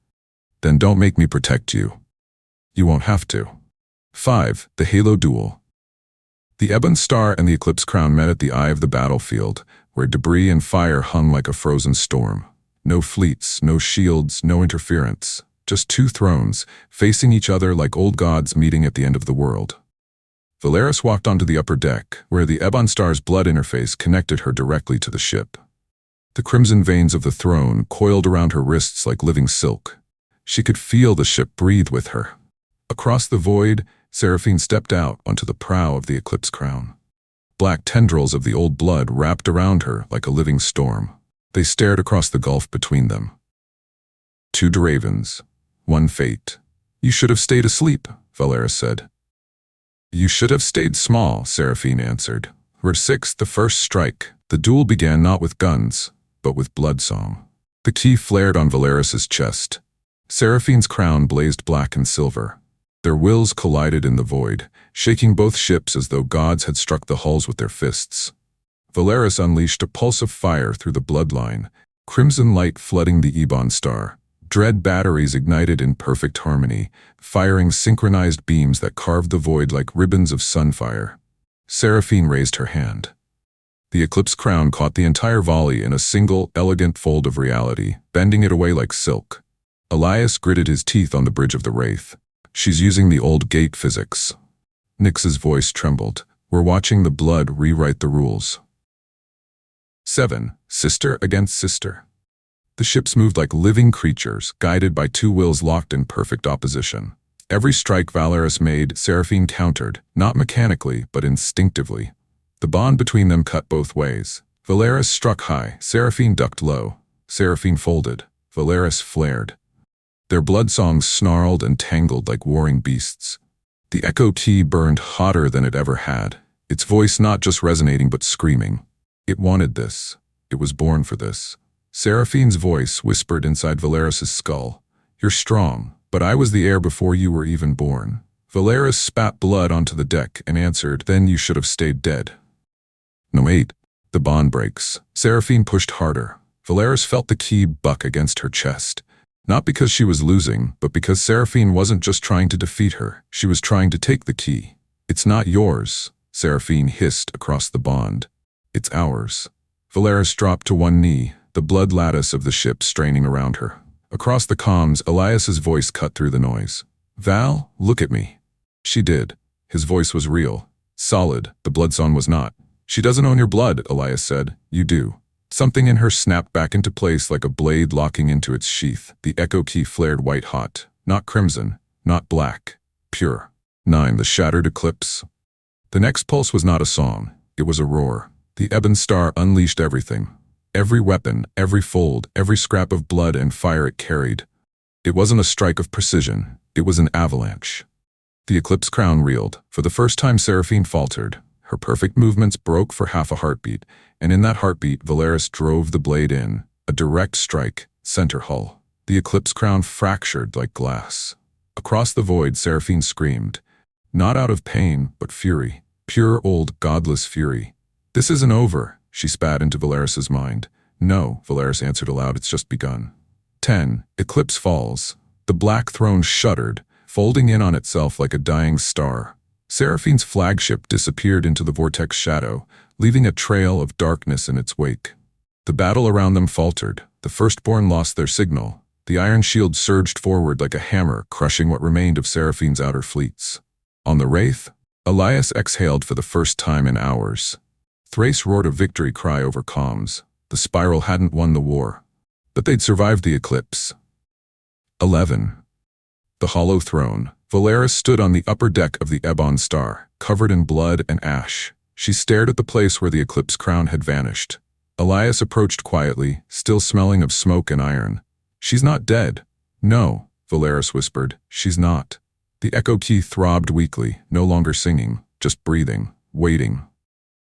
"Then don't make me protect you." "You won't have to." 5. The Halo Duel. The Ebon Star and the Eclipse Crown met at the eye of the battlefield, where debris and fire hung like a frozen storm. No fleets, no shields, no interference. Just 2 thrones, facing each other like old gods meeting at the end of the world. Valeris walked onto the upper deck, where the Ebon Star's blood interface connected her directly to the ship. The crimson veins of the throne coiled around her wrists like living silk. She could feel the ship breathe with her. Across the void, Seraphine stepped out onto the prow of the Eclipse Crown. Black tendrils of the old blood wrapped around her like a living storm. They stared across the gulf between them. 2 Dravens, 1 fate. "You should have stayed asleep," Valeris said. "You should have stayed small," Seraphine answered. Verse 6. The first strike. The duel began not with guns, but with bloodsong. The key flared on Valeris's chest. Seraphine's crown blazed black and silver. Their wills collided in the void, shaking both ships as though gods had struck the hulls with their fists. Valeris unleashed a pulse of fire through the bloodline, crimson light flooding the Ebon Star. Dread batteries ignited in perfect harmony, firing synchronized beams that carved the void like ribbons of sunfire. Seraphine raised her hand. The Eclipse Crown caught the entire volley in a single, elegant fold of reality, bending it away like silk. Elias gritted his teeth on the bridge of the Wraith. "She's using the old gate physics." Nyx's voice trembled. "We're watching the blood rewrite the rules." 7. Sister against sister. The ships moved like living creatures, guided by 2 wills locked in perfect opposition. Every strike Valeris made, Seraphine countered, not mechanically, but instinctively. The bond between them cut both ways. Valeris struck high, Seraphine ducked low. Seraphine folded. Valeris flared. Their blood songs snarled and tangled like warring beasts. The echo key burned hotter than it ever had, its voice not just resonating but screaming. It wanted this. It was born for this. Seraphine's voice whispered inside Valeris's skull. "You're strong, but I was the heir before you were even born." Valeris spat blood onto the deck and answered, "Then you should have stayed dead." No, wait. The bond breaks. Seraphine pushed harder. Valeris felt the key buck against her chest. Not because she was losing, but because Seraphine wasn't just trying to defeat her. She was trying to take the key. "It's not yours," Seraphine hissed across the bond. "It's ours." Valeris dropped to one knee, the blood lattice of the ship straining around her. Across the comms, Elias's voice cut through the noise. "Val, look at me." She did. His voice was real. Solid. The blood song was not. "She doesn't own your blood," Elias said. "You do." Something in her snapped back into place like a blade locking into its sheath. The echo key flared white-hot. Not crimson. Not black. Pure. 9. The Shattered Eclipse. The next pulse was not a song. It was a roar. The ebon star unleashed everything. Every weapon, every fold, every scrap of blood and fire it carried. It wasn't a strike of precision. It was an avalanche. The eclipse crown reeled. For the first time, Seraphine faltered. Her perfect movements broke for half a heartbeat, and in that heartbeat, Valeris drove the blade in. A direct strike, center hull. The eclipse crown fractured like glass. Across the void, Seraphine screamed. Not out of pain, but fury. Pure old godless fury. "This isn't over," she spat into Valeris's mind. "No," Valeris answered aloud, "it's just begun." 10. Eclipse falls. The black throne shuddered, folding in on itself like a dying star. Seraphine's flagship disappeared into the vortex shadow, leaving a trail of darkness in its wake. The battle around them faltered. The firstborn lost their signal. The iron shield surged forward like a hammer, crushing what remained of Seraphine's outer fleets. On the Wraith, Elias exhaled for the first time in hours. Thrace roared a victory cry over comms. The Spiral hadn't won the war, but they'd survived the eclipse. 11. The Hollow Throne. Valeris stood on the upper deck of the Ebon Star, covered in blood and ash. She stared at the place where the eclipse crown had vanished. Elias approached quietly, still smelling of smoke and iron. "She's not dead." "No," Valeris whispered. "She's not." The echo key throbbed weakly, no longer singing, just breathing, waiting.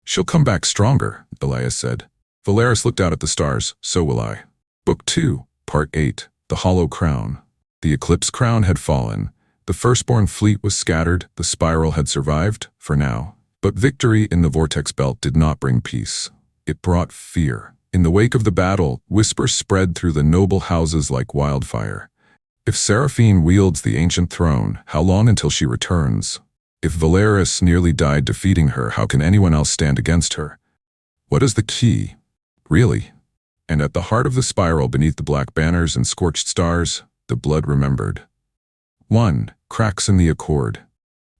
"She'll come back stronger," Elias said. Valeris looked out at the stars. "So will I." Book 2, Part 8. The Hollow Crown. The eclipse crown had fallen. The firstborn fleet was scattered. The Spiral had survived, for now. But victory in the Vortex Belt did not bring peace. It brought fear. In the wake of the battle, whispers spread through the noble houses like wildfire. If Seraphine wields the ancient throne, how long until she returns? If Valeris nearly died defeating her, how can anyone else stand against her? What is the key? Really? And at the heart of the Spiral, beneath the black banners and scorched stars, the blood remembered. 1. Cracks in the Accord.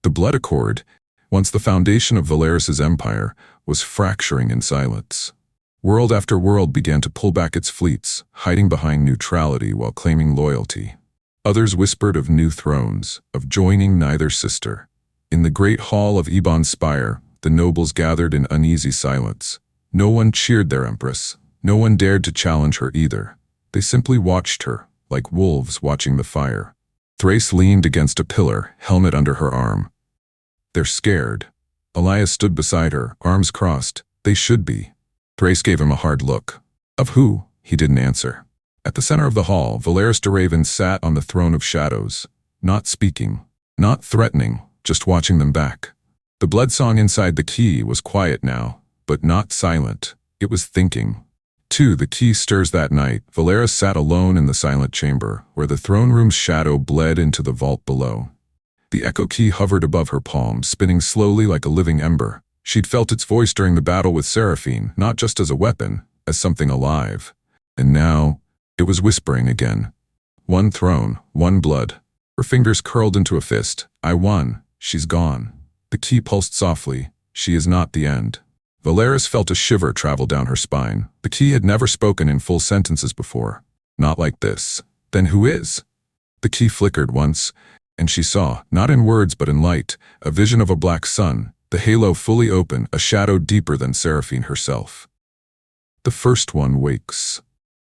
The Blood Accord, once the foundation of Valeris's empire, was fracturing in silence. World after world began to pull back its fleets, hiding behind neutrality while claiming loyalty. Others whispered of new thrones, of joining neither sister. In the great hall of Ebon's spire, the nobles gathered in uneasy silence. No one cheered their empress. No one dared to challenge her either. They simply watched her, like wolves watching the fire. Thrace leaned against a pillar, helmet under her arm. "They're scared." Elias stood beside her, arms crossed. "They should be." Thrace gave him a hard look. "Of who?" He didn't answer. At the center of the hall, Valeris de Raven sat on the throne of shadows, not speaking, not threatening, just watching them back. The blood song inside the key was quiet now, but not silent. It was thinking. 2. The key stirs that night. Valeris sat alone in the silent chamber, where the throne room's shadow bled into the vault below. The echo key hovered above her palm, spinning slowly like a living ember. She'd felt its voice during the battle with Seraphine, not just as a weapon, as something alive. And now, it was whispering again. "One throne, one blood." Her fingers curled into a fist. "I won. She's gone." The key pulsed softly. "She is not the end." Valeris felt a shiver travel down her spine. The key had never spoken in full sentences before. Not like this. Then who is? The key flickered once, and she saw, not in words but in light, a vision of a black sun, the halo fully open, a shadow deeper than Seraphine herself. The first one wakes.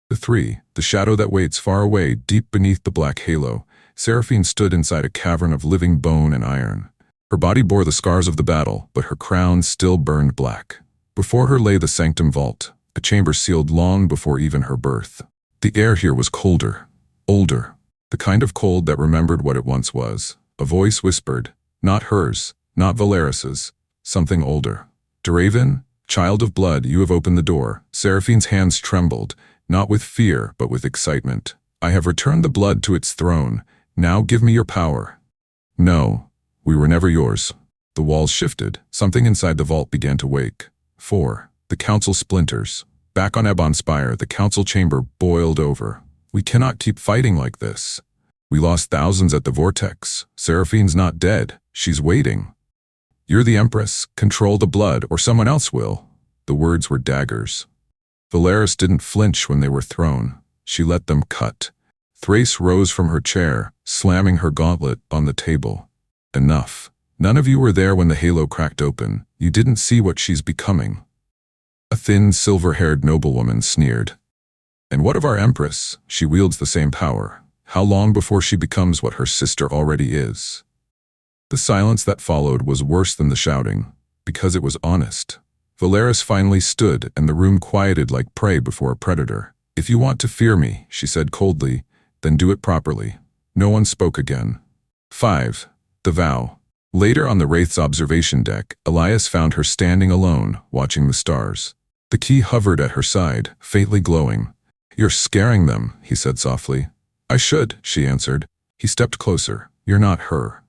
The 3, the shadow that waits far away, deep beneath the black halo. Seraphine stood inside a cavern of living bone and iron. Her body bore the scars of the battle, but her crown still burned black. Before her lay the sanctum vault, a chamber sealed long before even her birth. The air here was colder, older, the kind of cold that remembered what it once was. A voice whispered, not hers, not Valeris's, something older. "Draven, child of blood, you have opened the door." Seraphine's hands trembled, not with fear, but with excitement. "I have returned the blood to its throne. Now give me your power." "No, we were never yours." The walls shifted. Something inside the vault began to wake. 4. The council splinters. Back on Ebon Spire, the council chamber boiled over. "We cannot keep fighting like this. We lost thousands at the vortex. Seraphine's not dead. She's waiting. You're the Empress. Control the blood, or someone else will." The words were daggers. Valeris didn't flinch when they were thrown. She let them cut. Thrace rose from her chair, slamming her gauntlet on the table. "Enough. None of you were there when the halo cracked open. You didn't see what she's becoming." A thin, silver-haired noblewoman sneered. "And what of our Empress? She wields the same power. How long before she becomes what her sister already is?" The silence that followed was worse than the shouting, because it was honest. Valeris finally stood, and the room quieted like prey before a predator. "If you want to fear me," she said coldly, "then do it properly." No one spoke again. 5. The vow. Later on the Wraith's observation deck, Elias found her standing alone, watching the stars. The key hovered at her side, faintly glowing. "You're scaring them," he said softly. "I should," she answered. He stepped closer. "You're not her."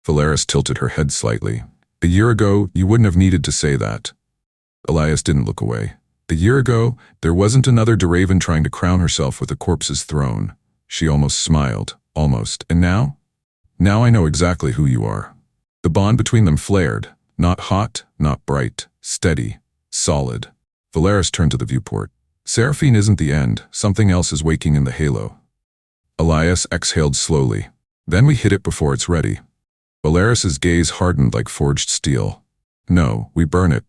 Valeris tilted her head slightly. "A year ago, you wouldn't have needed to say that." Elias didn't look away. "A year ago, there wasn't another Draven trying to crown herself with a corpse's throne." She almost smiled. Almost. "And now?" "Now I know exactly who you are." The bond between them flared. Not hot, not bright. Steady. Solid. Valeris turned to the viewport. "Seraphine isn't the end. Something else is waking in the halo." Elias exhaled slowly. "Then we hit it before it's ready." Valeris's gaze hardened like forged steel. "No, we burn it."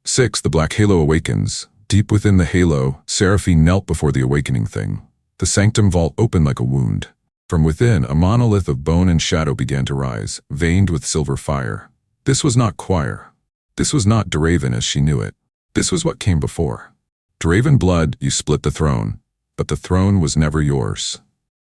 6. The black halo awakens. Deep within the halo, Seraphine knelt before the awakening thing. The sanctum vault opened like a wound. From within, a monolith of bone and shadow began to rise, veined with silver fire. This was not choir. This was not Draven as she knew it. This was what came before. "Draven blood, you split the throne. But the throne was never yours."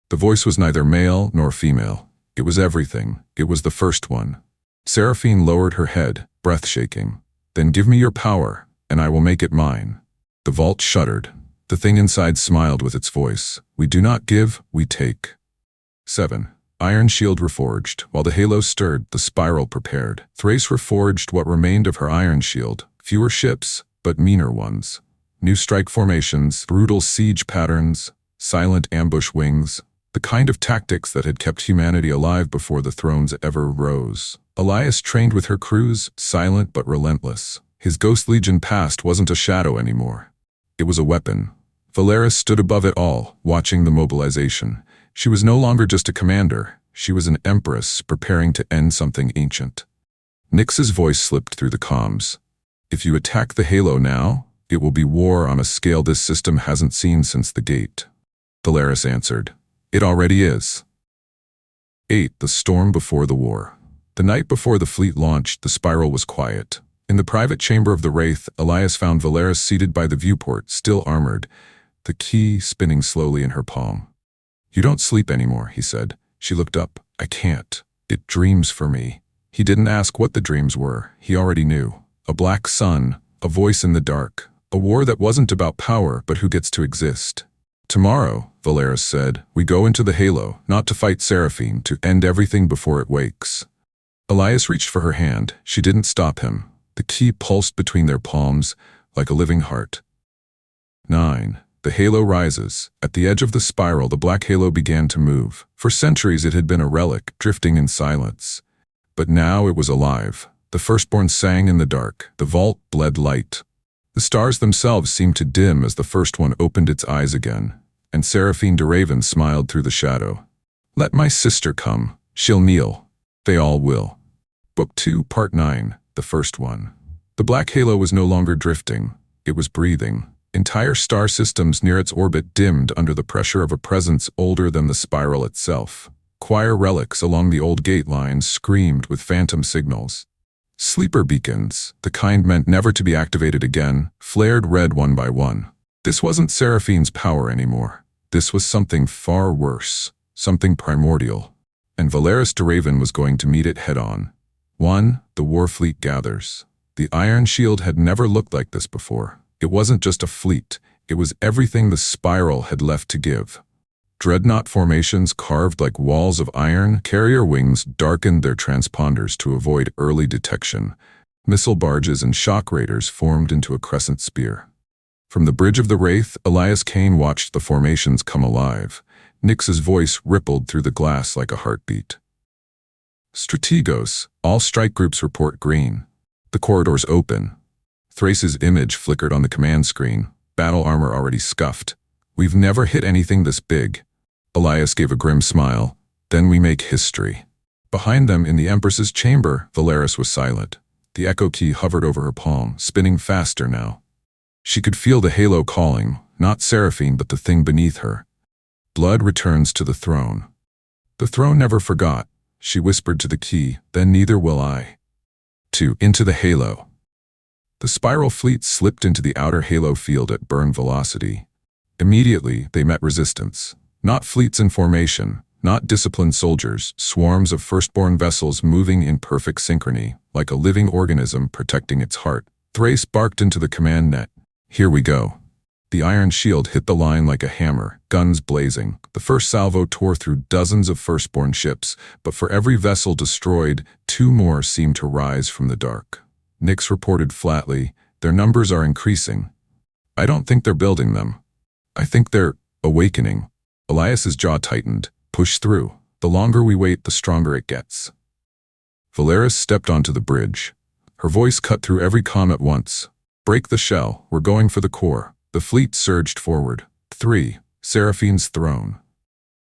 The voice was neither male nor female. It was everything. It was the first one. Seraphine lowered her head, breath shaking. "Then give me your power, and I will make it mine." The vault shuddered. The thing inside smiled with its voice. "We do not give, we take." 7. Iron shield reforged. While the halo stirred, the spiral prepared. Thrace reforged what remained of her iron shield. Fewer ships, but meaner ones. New strike formations, brutal siege patterns, silent ambush wings. The kind of tactics that had kept humanity alive before the thrones ever rose. Elias trained with her crews, silent but relentless. His Ghost Legion past wasn't a shadow anymore. It was a weapon. Valeris stood above it all, watching the mobilization. She was no longer just a commander. She was an empress preparing to end something ancient. Nyx's voice slipped through the comms. "If you attack the halo now, it will be war on a scale this system hasn't seen since the gate." Valeris answered. "It already is." 8. The storm before the war. The night before the fleet launched, the spiral was quiet. In the private chamber of the Wraith, Elias found Valeris seated by the viewport, still armored, the key spinning slowly in her palm. "You don't sleep anymore," he said. She looked up. "I can't. It dreams for me." He didn't ask what the dreams were. He already knew. A black sun, a voice in the dark, a war that wasn't about power, but who gets to exist. "Tomorrow," Valeris said, "we go into the halo, not to fight Seraphine, to end everything before it wakes." Elias reached for her hand. She didn't stop him. The key pulsed between their palms, like a living heart. 9. The halo rises. At the edge of the spiral, the black halo began to move. For centuries it had been a relic, drifting in silence. But now it was alive. The firstborn sang in the dark. The vault bled light. The stars themselves seemed to dim as the first one opened its eyes again, and Seraphine Draven smiled through the shadow. "Let my sister come. She'll kneel. They all will." Book 2, Part 9, the first one. The black halo was no longer drifting. It was breathing. Entire star systems near its orbit dimmed under the pressure of a presence older than the spiral itself. Choir relics along the old gate lines screamed with phantom signals. Sleeper beacons, the kind meant never to be activated again, flared red one by one. This wasn't Seraphine's power anymore. This was something far worse, something primordial. And Valeris de Raven was going to meet it head-on. 1. The war fleet gathers. The Iron Shield had never looked like this before. It wasn't just a fleet, it was everything the spiral had left to give. Dreadnought formations carved like walls of iron, carrier wings darkened their transponders to avoid early detection. Missile barges and shock raiders formed into a crescent spear. From the bridge of the Wraith, Elias Kane watched the formations come alive. Nyx's voice rippled through the glass like a heartbeat. Strategos, all strike groups report green. The corridors open. Thrace's image flickered on the command screen, battle armor already scuffed. We've never hit anything this big. Elias gave a grim smile. Then we make history. Behind them in the Empress's chamber, Valeris was silent. The echo key hovered over her palm, spinning faster now. She could feel the halo calling, not Seraphine but the thing beneath her. Blood returns to the throne. The throne never forgot. She whispered to the key, then neither will I. 2. Into the halo. The spiral fleet slipped into the outer halo field at burn velocity. Immediately, they met resistance. Not fleets in formation, not disciplined soldiers, swarms of firstborn vessels moving in perfect synchrony, like a living organism protecting its heart. Thrace barked into the command net. Here we go. The Iron Shield hit the line like a hammer, guns blazing. The first salvo tore through dozens of firstborn ships, but for every vessel destroyed, 2 more seemed to rise from the dark. Nyx reported flatly, their numbers are increasing. I don't think they're building them. I think they're awakening. Elias's jaw tightened. Push through. The longer we wait, the stronger it gets. Valeris stepped onto the bridge. Her voice cut through every comm at once. Break the shell. We're going for the core. The fleet surged forward. 3. Seraphine's throne.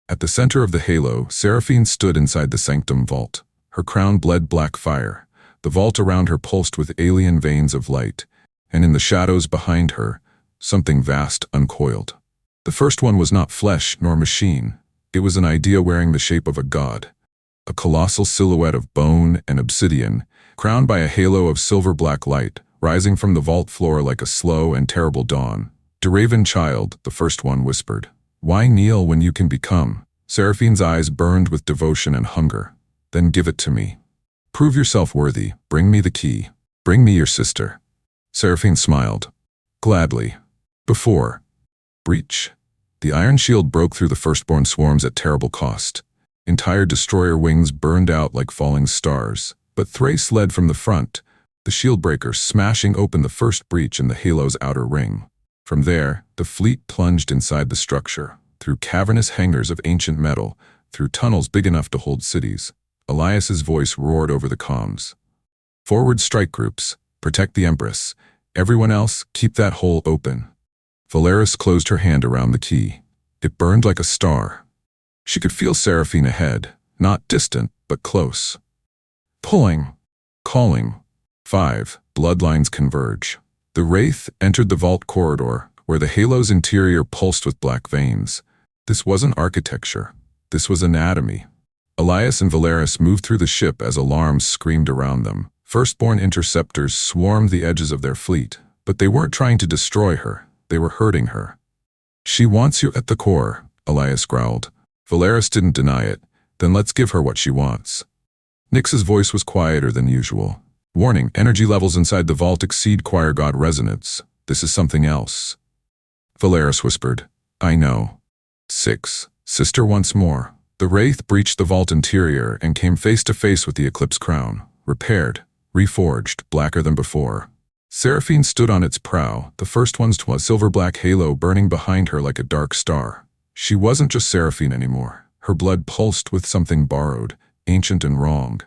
At the center of the halo, Seraphine stood inside the sanctum vault. Her crown bled black fire. The vault around her pulsed with alien veins of light. And in the shadows behind her, something vast uncoiled. The first one was not flesh nor machine. It was an idea wearing the shape of a god. A colossal silhouette of bone and obsidian, crowned by a halo of silver-black light, rising from the vault floor like a slow and terrible dawn. De Raven child, the first one whispered. Why kneel when you can become? Seraphine's eyes burned with devotion and hunger. Then give it to me. Prove yourself worthy. Bring me the key. Bring me your sister. Seraphine smiled. Gladly. Before. Breach. The Iron Shield broke through the firstborn swarms at terrible cost. Entire destroyer wings burned out like falling stars. But Thrace led from the front, the shield breaker smashing open the first breach in the halo's outer ring. From there, the fleet plunged inside the structure, through cavernous hangars of ancient metal, through tunnels big enough to hold cities. Elias's voice roared over the comms. Forward strike groups, protect the Empress. Everyone else, keep that hole open. Valeris closed her hand around the key. It burned like a star. She could feel Seraphine ahead, not distant, but close. Pulling. Calling. 5. Bloodlines converge. The Wraith entered the vault corridor, where the halo's interior pulsed with black veins. This wasn't architecture. This was anatomy. Elias and Valeris moved through the ship as alarms screamed around them. Firstborn interceptors swarmed the edges of their fleet, but they weren't trying to destroy her. They were hurting her. She wants you at the core, Elias growled. Valeris didn't deny it. Then let's give her what she wants. Nyx's voice was quieter than usual. Warning, energy levels inside the vault exceed choir god resonance. This is something else. Valeris whispered. I know. 6. Sister once more. The Wraith breached the vault interior and came face to face with the Eclipse crown. Repaired, reforged, blacker than before. Seraphine stood on its prow, the first one's to a silver-black halo burning behind her like a dark star. She wasn't just Seraphine anymore. Her blood pulsed with something borrowed, ancient and wrong.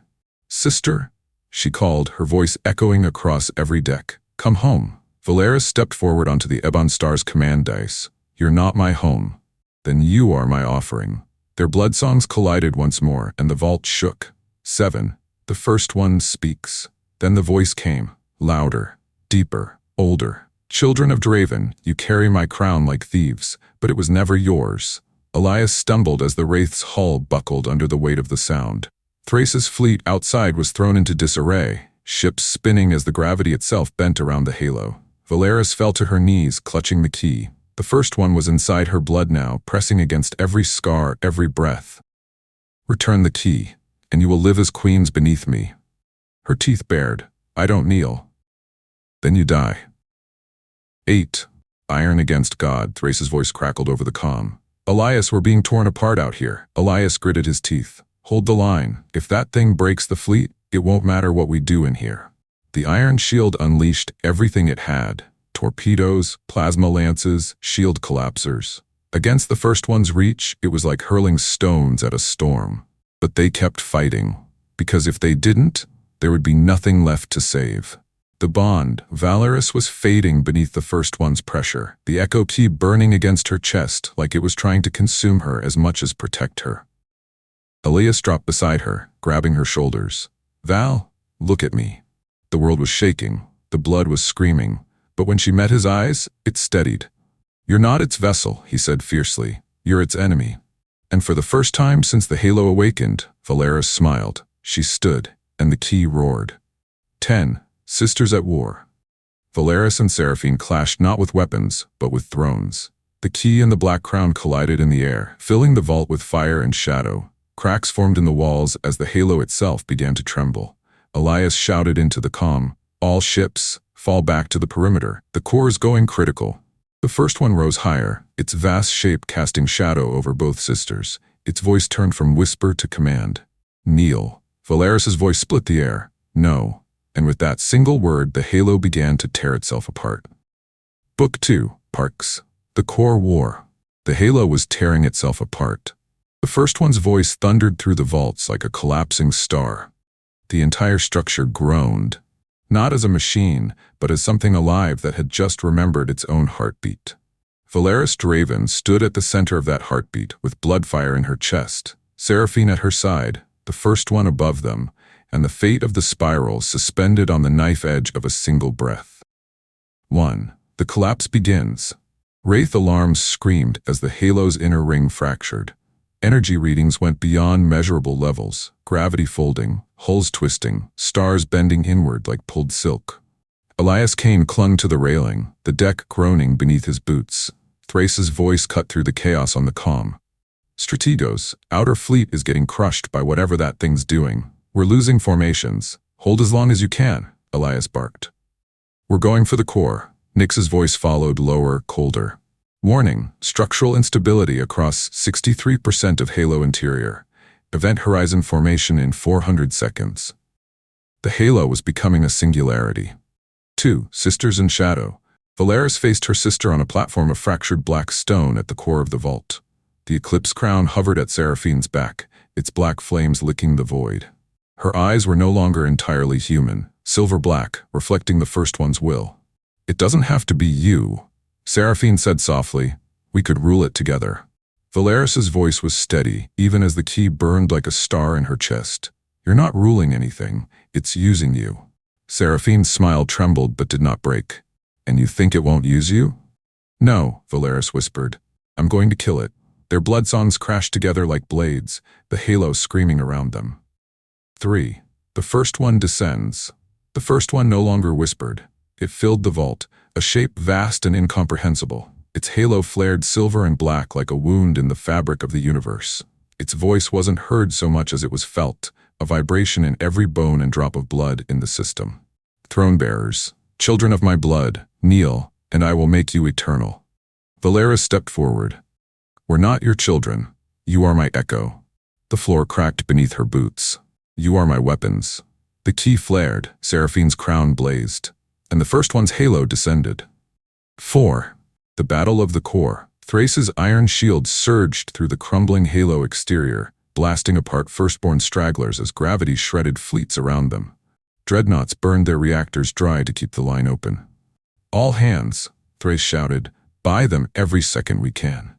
Sister, she called, her voice echoing across every deck. Come home. Valeris stepped forward onto the Ebon Star's command dice. You're not my home. Then you are my offering. Their blood songs collided once more, and the vault shook. 7. The first one speaks. Then the voice came, louder, deeper, older. Children of Draven, you carry my crown like thieves, but it was never yours. Elias stumbled as the Wraith's hull buckled under the weight of the sound. Thrace's fleet outside was thrown into disarray, ships spinning as the gravity itself bent around the halo. Valeris fell to her knees, clutching the key. The first one was inside her blood now, pressing against every scar, every breath. Return the key, and you will live as queens beneath me. Her teeth bared. I don't kneel. Then you die. 8. Iron against God, Thrace's voice crackled over the comm. Elias, we're being torn apart out here. Elias gritted his teeth. Hold the line. If that thing breaks the fleet, it won't matter what we do in here. The iron shield unleashed everything it had. Torpedoes, plasma lances, shield collapsers. Against the first one's reach, it was like hurling stones at a storm. But they kept fighting, because if they didn't, there would be nothing left to save. The bond, Valeris, was fading beneath the first one's pressure, the echo key burning against her chest like it was trying to consume her as much as protect her. Elias dropped beside her, grabbing her shoulders. Val, look at me. The world was shaking, the blood was screaming, but when she met his eyes, it steadied. You're not its vessel, he said fiercely. You're its enemy. And for the first time since the halo awakened, Valeris smiled. She stood, and the key roared. 10. Sisters at war. Valeris and Seraphine clashed not with weapons, but with thrones. The key and the black crown collided in the air, filling the vault with fire and shadow. Cracks formed in the walls as the halo itself began to tremble. Elias shouted into the comm, all ships, fall back to the perimeter. The core is going critical. The first one rose higher, its vast shape casting shadow over both sisters. Its voice turned from whisper to command. Kneel. Valeris's voice split the air. No. And with that single word, the halo began to tear itself apart. Book 2, Parks. The Core War. The halo was tearing itself apart. The first one's voice thundered through the vaults like a collapsing star. The entire structure groaned, not as a machine, but as something alive that had just remembered its own heartbeat. Valeris Draven stood at the center of that heartbeat, with bloodfire in her chest, Seraphine at her side, the first one above them, and the fate of the spiral suspended on the knife edge of a single breath. 1. The collapse begins. Wraith alarms screamed as the halo's inner ring fractured. Energy readings went beyond measurable levels, gravity folding, hulls twisting, stars bending inward like pulled silk. Elias Kane clung to the railing, the deck groaning beneath his boots. Thrace's voice cut through the chaos on the comm. Strategos, outer fleet is getting crushed by whatever that thing's doing. We're losing formations. Hold as long as you can, Elias barked. We're going for the core. Nyx's voice followed, lower, colder. Warning, structural instability across 63% of Halo interior. Event horizon formation in 400 seconds. The Halo was becoming a singularity. 2. Sisters in shadow. Valeris faced her sister on a platform of fractured black stone at the core of the vault. The eclipse crown hovered at Seraphine's back, its black flames licking the void. Her eyes were no longer entirely human, silver black, reflecting the first one's will. It doesn't have to be you, Seraphine said softly. We could rule it together. Valeris's voice was steady, even as the key burned like a star in her chest. You're not ruling anything, it's using you. Seraphine's smile trembled but did not break. And you think it won't use you? No, Valeris whispered. I'm going to kill it. Their blood songs crashed together like blades, the halo screaming around them. 3. The first one descends. The first one no longer whispered. It filled the vault, a shape vast and incomprehensible. Its halo flared silver and black like a wound in the fabric of the universe. Its voice wasn't heard so much as it was felt, a vibration in every bone and drop of blood in the system. Throne bearers, children of my blood, kneel, and I will make you eternal. Valeris stepped forward. We're not your children. You are my echo. The floor cracked beneath her boots. You are my weapons. The key flared, Seraphine's crown blazed, and the first one's halo descended. 4. The Battle of the Core. Thrace's iron shield surged through the crumbling halo exterior, blasting apart firstborn stragglers as gravity shredded fleets around them. Dreadnoughts burned their reactors dry to keep the line open. All hands, Thrace shouted, buy them every second we can.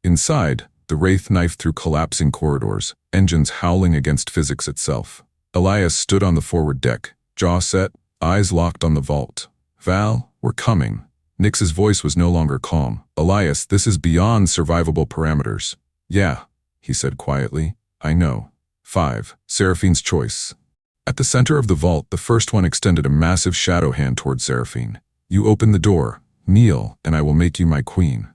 Inside, the Wraith knifed through collapsing corridors, engines howling against physics itself. Elias stood on the forward deck, jaw set, eyes locked on the vault. Val, we're coming. Nyx's voice was no longer calm. Elias, this is beyond survivable parameters. Yeah, he said quietly. I know. 5. Seraphine's choice. At the center of the vault, the first one extended a massive shadow hand toward Seraphine. You open the door, kneel, and I will make you my queen.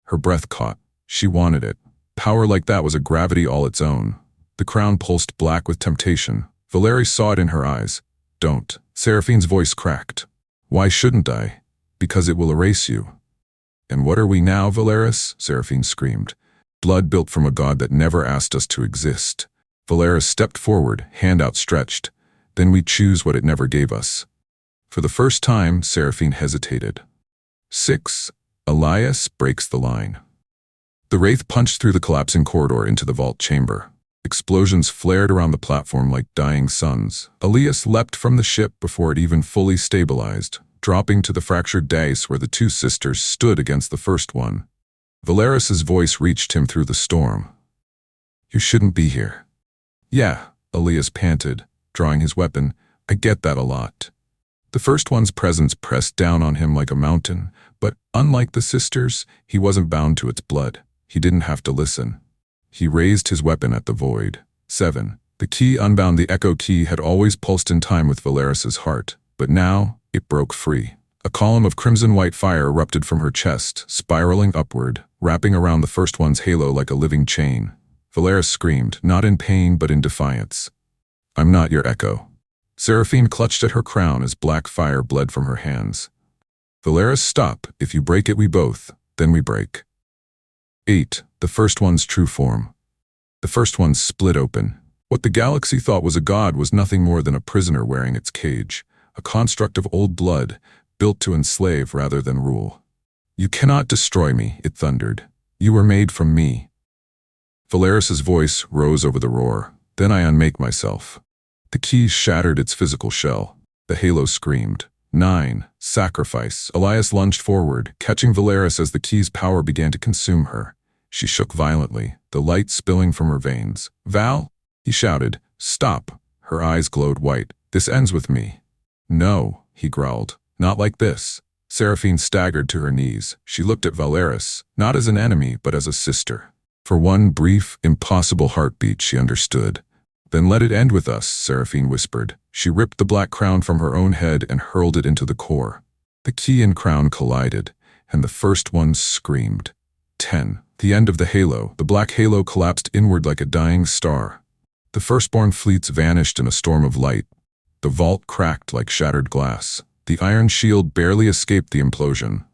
Her breath caught. She wanted it. Power like that was a gravity all its own. The crown pulsed black with temptation. Valerie saw it in her eyes. Don't. Seraphine's voice cracked. Why shouldn't I? Because it will erase you. And what are we now, Valeris? Seraphine screamed. Blood built from a god that never asked us to exist. Valeris stepped forward, hand outstretched. Then we choose what it never gave us. For the first time, Seraphine hesitated. 6. Elias breaks the line. The wraith punched through the collapsing corridor into the vault chamber. Explosions flared around the platform like dying suns. Elias leapt from the ship before it even fully stabilized, dropping to the fractured dais where the two sisters stood against the first one. Valeris's voice reached him through the storm. You shouldn't be here. Yeah, Elias panted, drawing his weapon. I get that a lot. The first one's presence pressed down on him like a mountain, but unlike the sisters, he wasn't bound to its blood. He didn't have to listen. He raised his weapon at the void. 7. The key unbound. The echo key had always pulsed in time with Valeris's heart, but now it broke free. A column of crimson-white fire erupted from her chest, spiraling upward, wrapping around the first one's halo like a living chain. Valeris screamed, not in pain but in defiance. I'm not your echo. Seraphine clutched at her crown as black fire bled from her hands. Valeris, stop. If you break it, we both. Then we break. 8. The first one's true form. The first one split open. What the galaxy thought was a god was nothing more than a prisoner wearing its cage, a construct of old blood, built to enslave rather than rule. You cannot destroy me, it thundered. You were made from me. Valeris's voice rose over the roar. Then I unmake myself. The key shattered its physical shell. The halo screamed. 9. Sacrifice. Elias lunged forward, catching Valeris as the key's power began to consume her. She shook violently, the light spilling from her veins. Val? He shouted. Stop. Her eyes glowed white. This ends with me. No, he growled. Not like this. Seraphine staggered to her knees. She looked at Valeris, not as an enemy, but as a sister. For one brief, impossible heartbeat, she understood. Then let it end with us, Seraphine whispered. She ripped the black crown from her own head and hurled it into the core. The key and crown collided, and the first one screamed. 10. The end of the halo. The black halo collapsed inward like a dying star. The firstborn fleets vanished in a storm of light. The vault cracked like shattered glass. The iron shield barely escaped the implosion.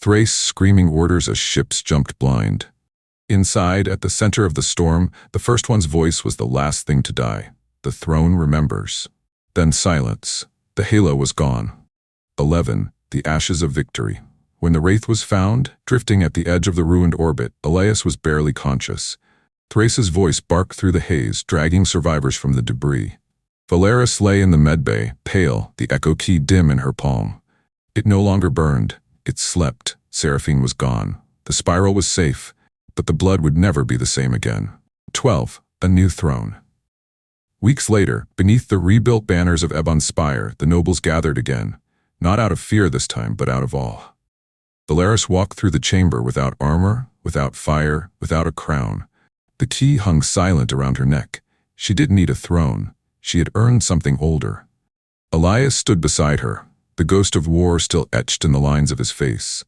Thrace screaming orders as ships jumped blind. Inside, at the center of the storm, the first one's voice was the last thing to die. The throne remembers. Then silence. The halo was gone. 11. The ashes of victory. When the wraith was found, drifting at the edge of the ruined orbit, Elias was barely conscious. Thrace's voice barked through the haze, dragging survivors from the debris. Valeris lay in the medbay, pale, the echo key dim in her palm. It no longer burned. It slept. Seraphine was gone. The spiral was safe, but the blood would never be the same again. 12. A new throne. Weeks later, beneath the rebuilt banners of Ebon's spire, the nobles gathered again, not out of fear this time, but out of awe. Valeris walked through the chamber without armor, without fire, without a crown. The key hung silent around her neck. She didn't need a throne. She had earned something older. Elias stood beside her, the ghost of war still etched in the lines of his face.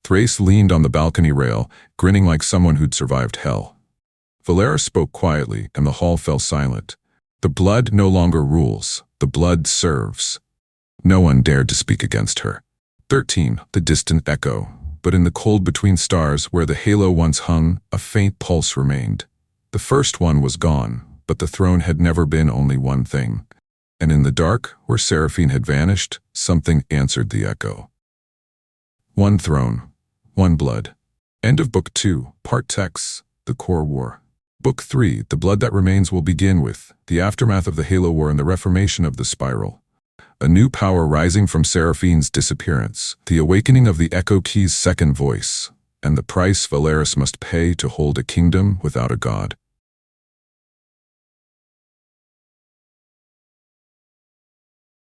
Thrace leaned on the balcony rail, grinning like someone who'd survived hell. Valeris spoke quietly, and the hall fell silent. The blood no longer rules. The blood serves. No one dared to speak against her. 13. The distant echo. But in the cold between stars, where the halo once hung, a faint pulse remained. The first one was gone, but the throne had never been only one thing. And in the dark, where Seraphine had vanished, something answered the echo. One throne. One blood. End of Book 2, Part Text, The Core War. Book 3, The Blood That Remains, will begin with the aftermath of the Halo War and the reformation of the Spiral. A new power rising from Seraphine's disappearance, the awakening of the Echo Key's second voice, and the price Valeris must pay to hold a kingdom without a god.